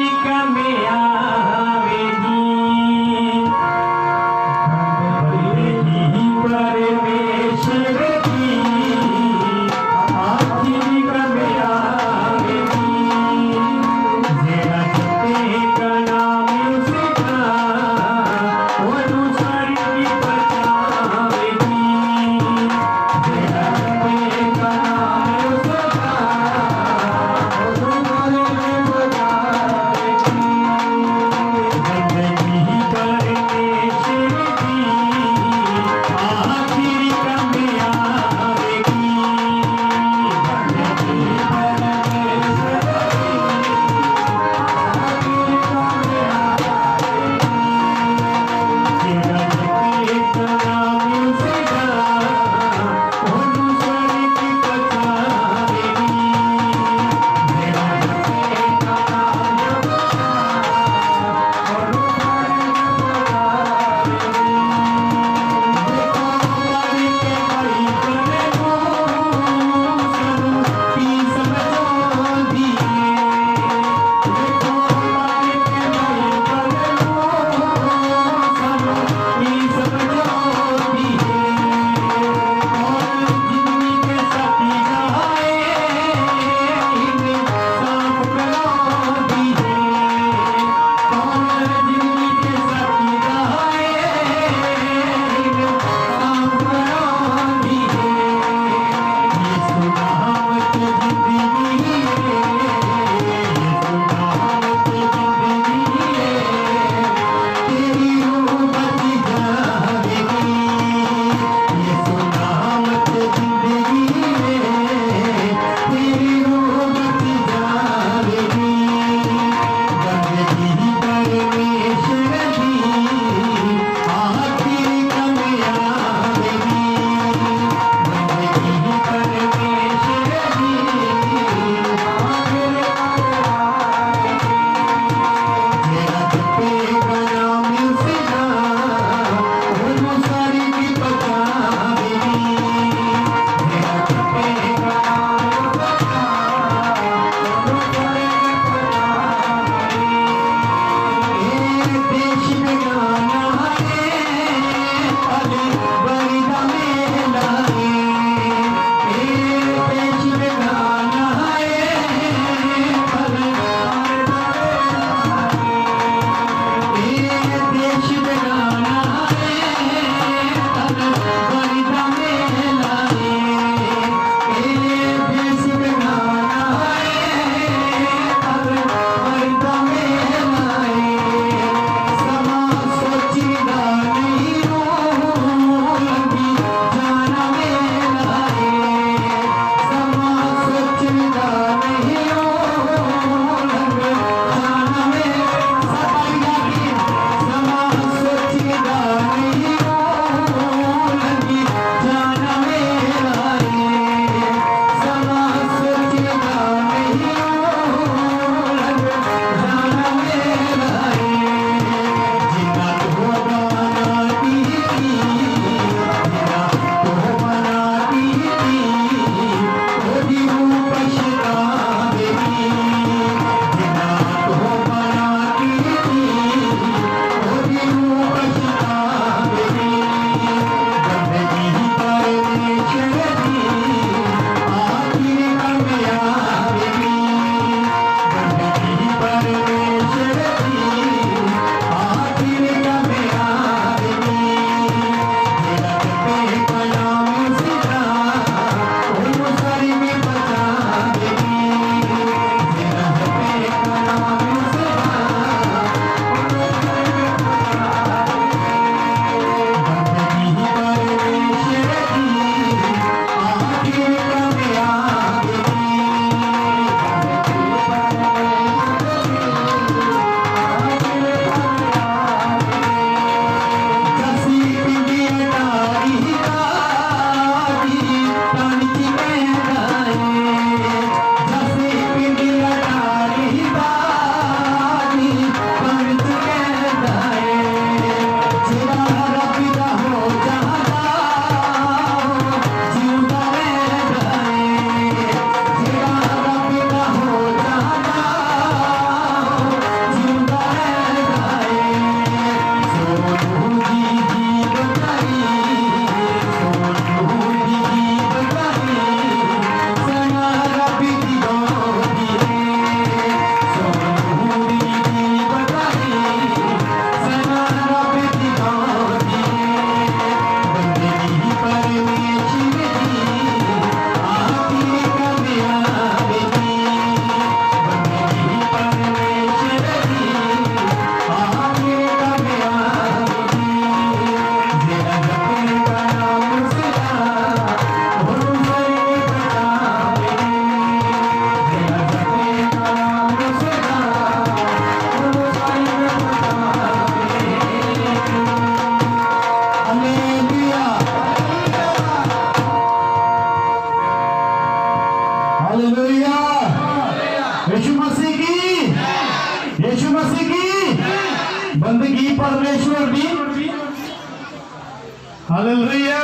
हालेलुया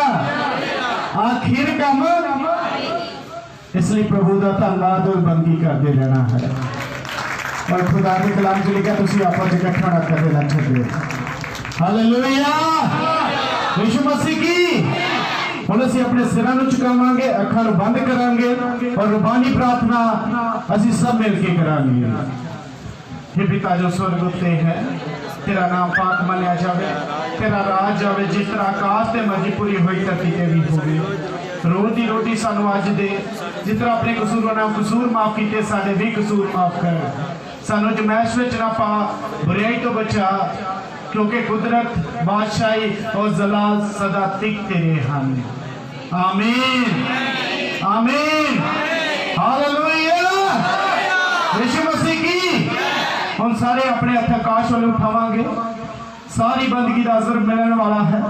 आखिर काम इसलिए प्रभु का धन्यवाद और बंदगी करते रहना है और खुदा के कलाम च लिखा तुम आपस इकट्ठा ना करते ना छो हालेलुया यीशु मसीह की हम असी अपने सिर झुकावांगे अखां नूं बंद करांगे और रुबानी प्रार्थना असी सब मिलके करांगे हे पिता जो स्वर्ग उत्ते है तेरा नाम पाक मनिया जावे तेरा राज जावे जिस तरह आकाश ते मर्जी पूरी हुई धरती ते भी होवे रोज दी रोटी सानू अज दे जिस तरह अपने कसूरों नाल कसूर माफ कीते साडे भी कसूर माफ कर सानू जमैश विच ना पा बुराई तो बचा क्योंकि कुदरत बादशाही और जलाल सदा तिक तेरे हन आमीन आमीन हालेलुया यीशु मसीह की हम सारे अपने हथ आकाश वाले उठावांगे सारी बंदगी का असर मिलने वाला है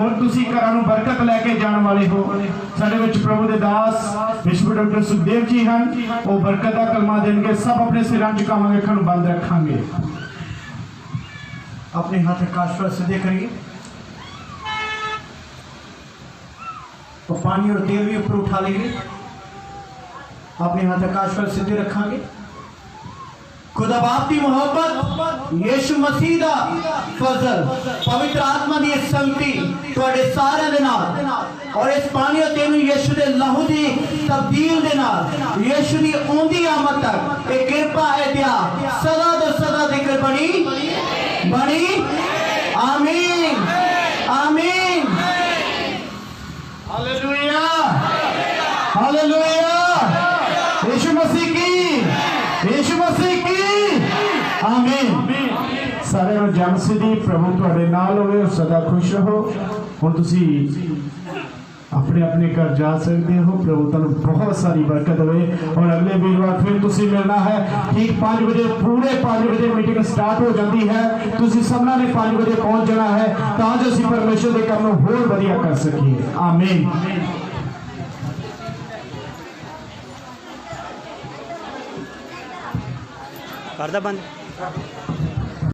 और तुसी घरां नूं बरकत लेके जाने वाले हो साडे विच प्रभु दे दास विश्व डॉक्टर सुखदेव जी हैं वो बरकत का कलमा देंगे सब अपने सिरां झुकावांगे अखां नूं बंद रखांगे अपने हाथ आकाश पर सीधे करिए तो पानी और तेल भी ऊपर उठा लेंगे अपने हाथ आकाश पर सीधे रखांगे खुदा बाप की मोहब्बत यीशु मसीह दा फजल पवित्र आत्मा की संगति तुहाडे सारे दे नाल और इस पानी और तेल यीशु दे लहू दी तब्दील दे नाल यीशु दी ओंदी आमद तक एक कृपा है दिया सदा तो सदा जिक्र बनी आमीन आमीन हालेलुया हालेलुया यीशु मसीह की आमीन सारे जन सिद्धि प्रभु तुहाडे नाल होवे और सदा खुश रहो हुण तुसी अपने अपने घर जा सकते हो प्रभु तुहानू बहुत सारी बरकत होवे और अगले वीरवार फिर तुसी मिलना है ठीक 5 बजे पूरे 5 बजे मीटिंग स्टार्ट हो जाती है तुसी सबना ने 5 बजे पहुंच जाना है ताकि असीं परमेश्वर के काम नूं होर वधिया कर सकीए आमीन करदा बंद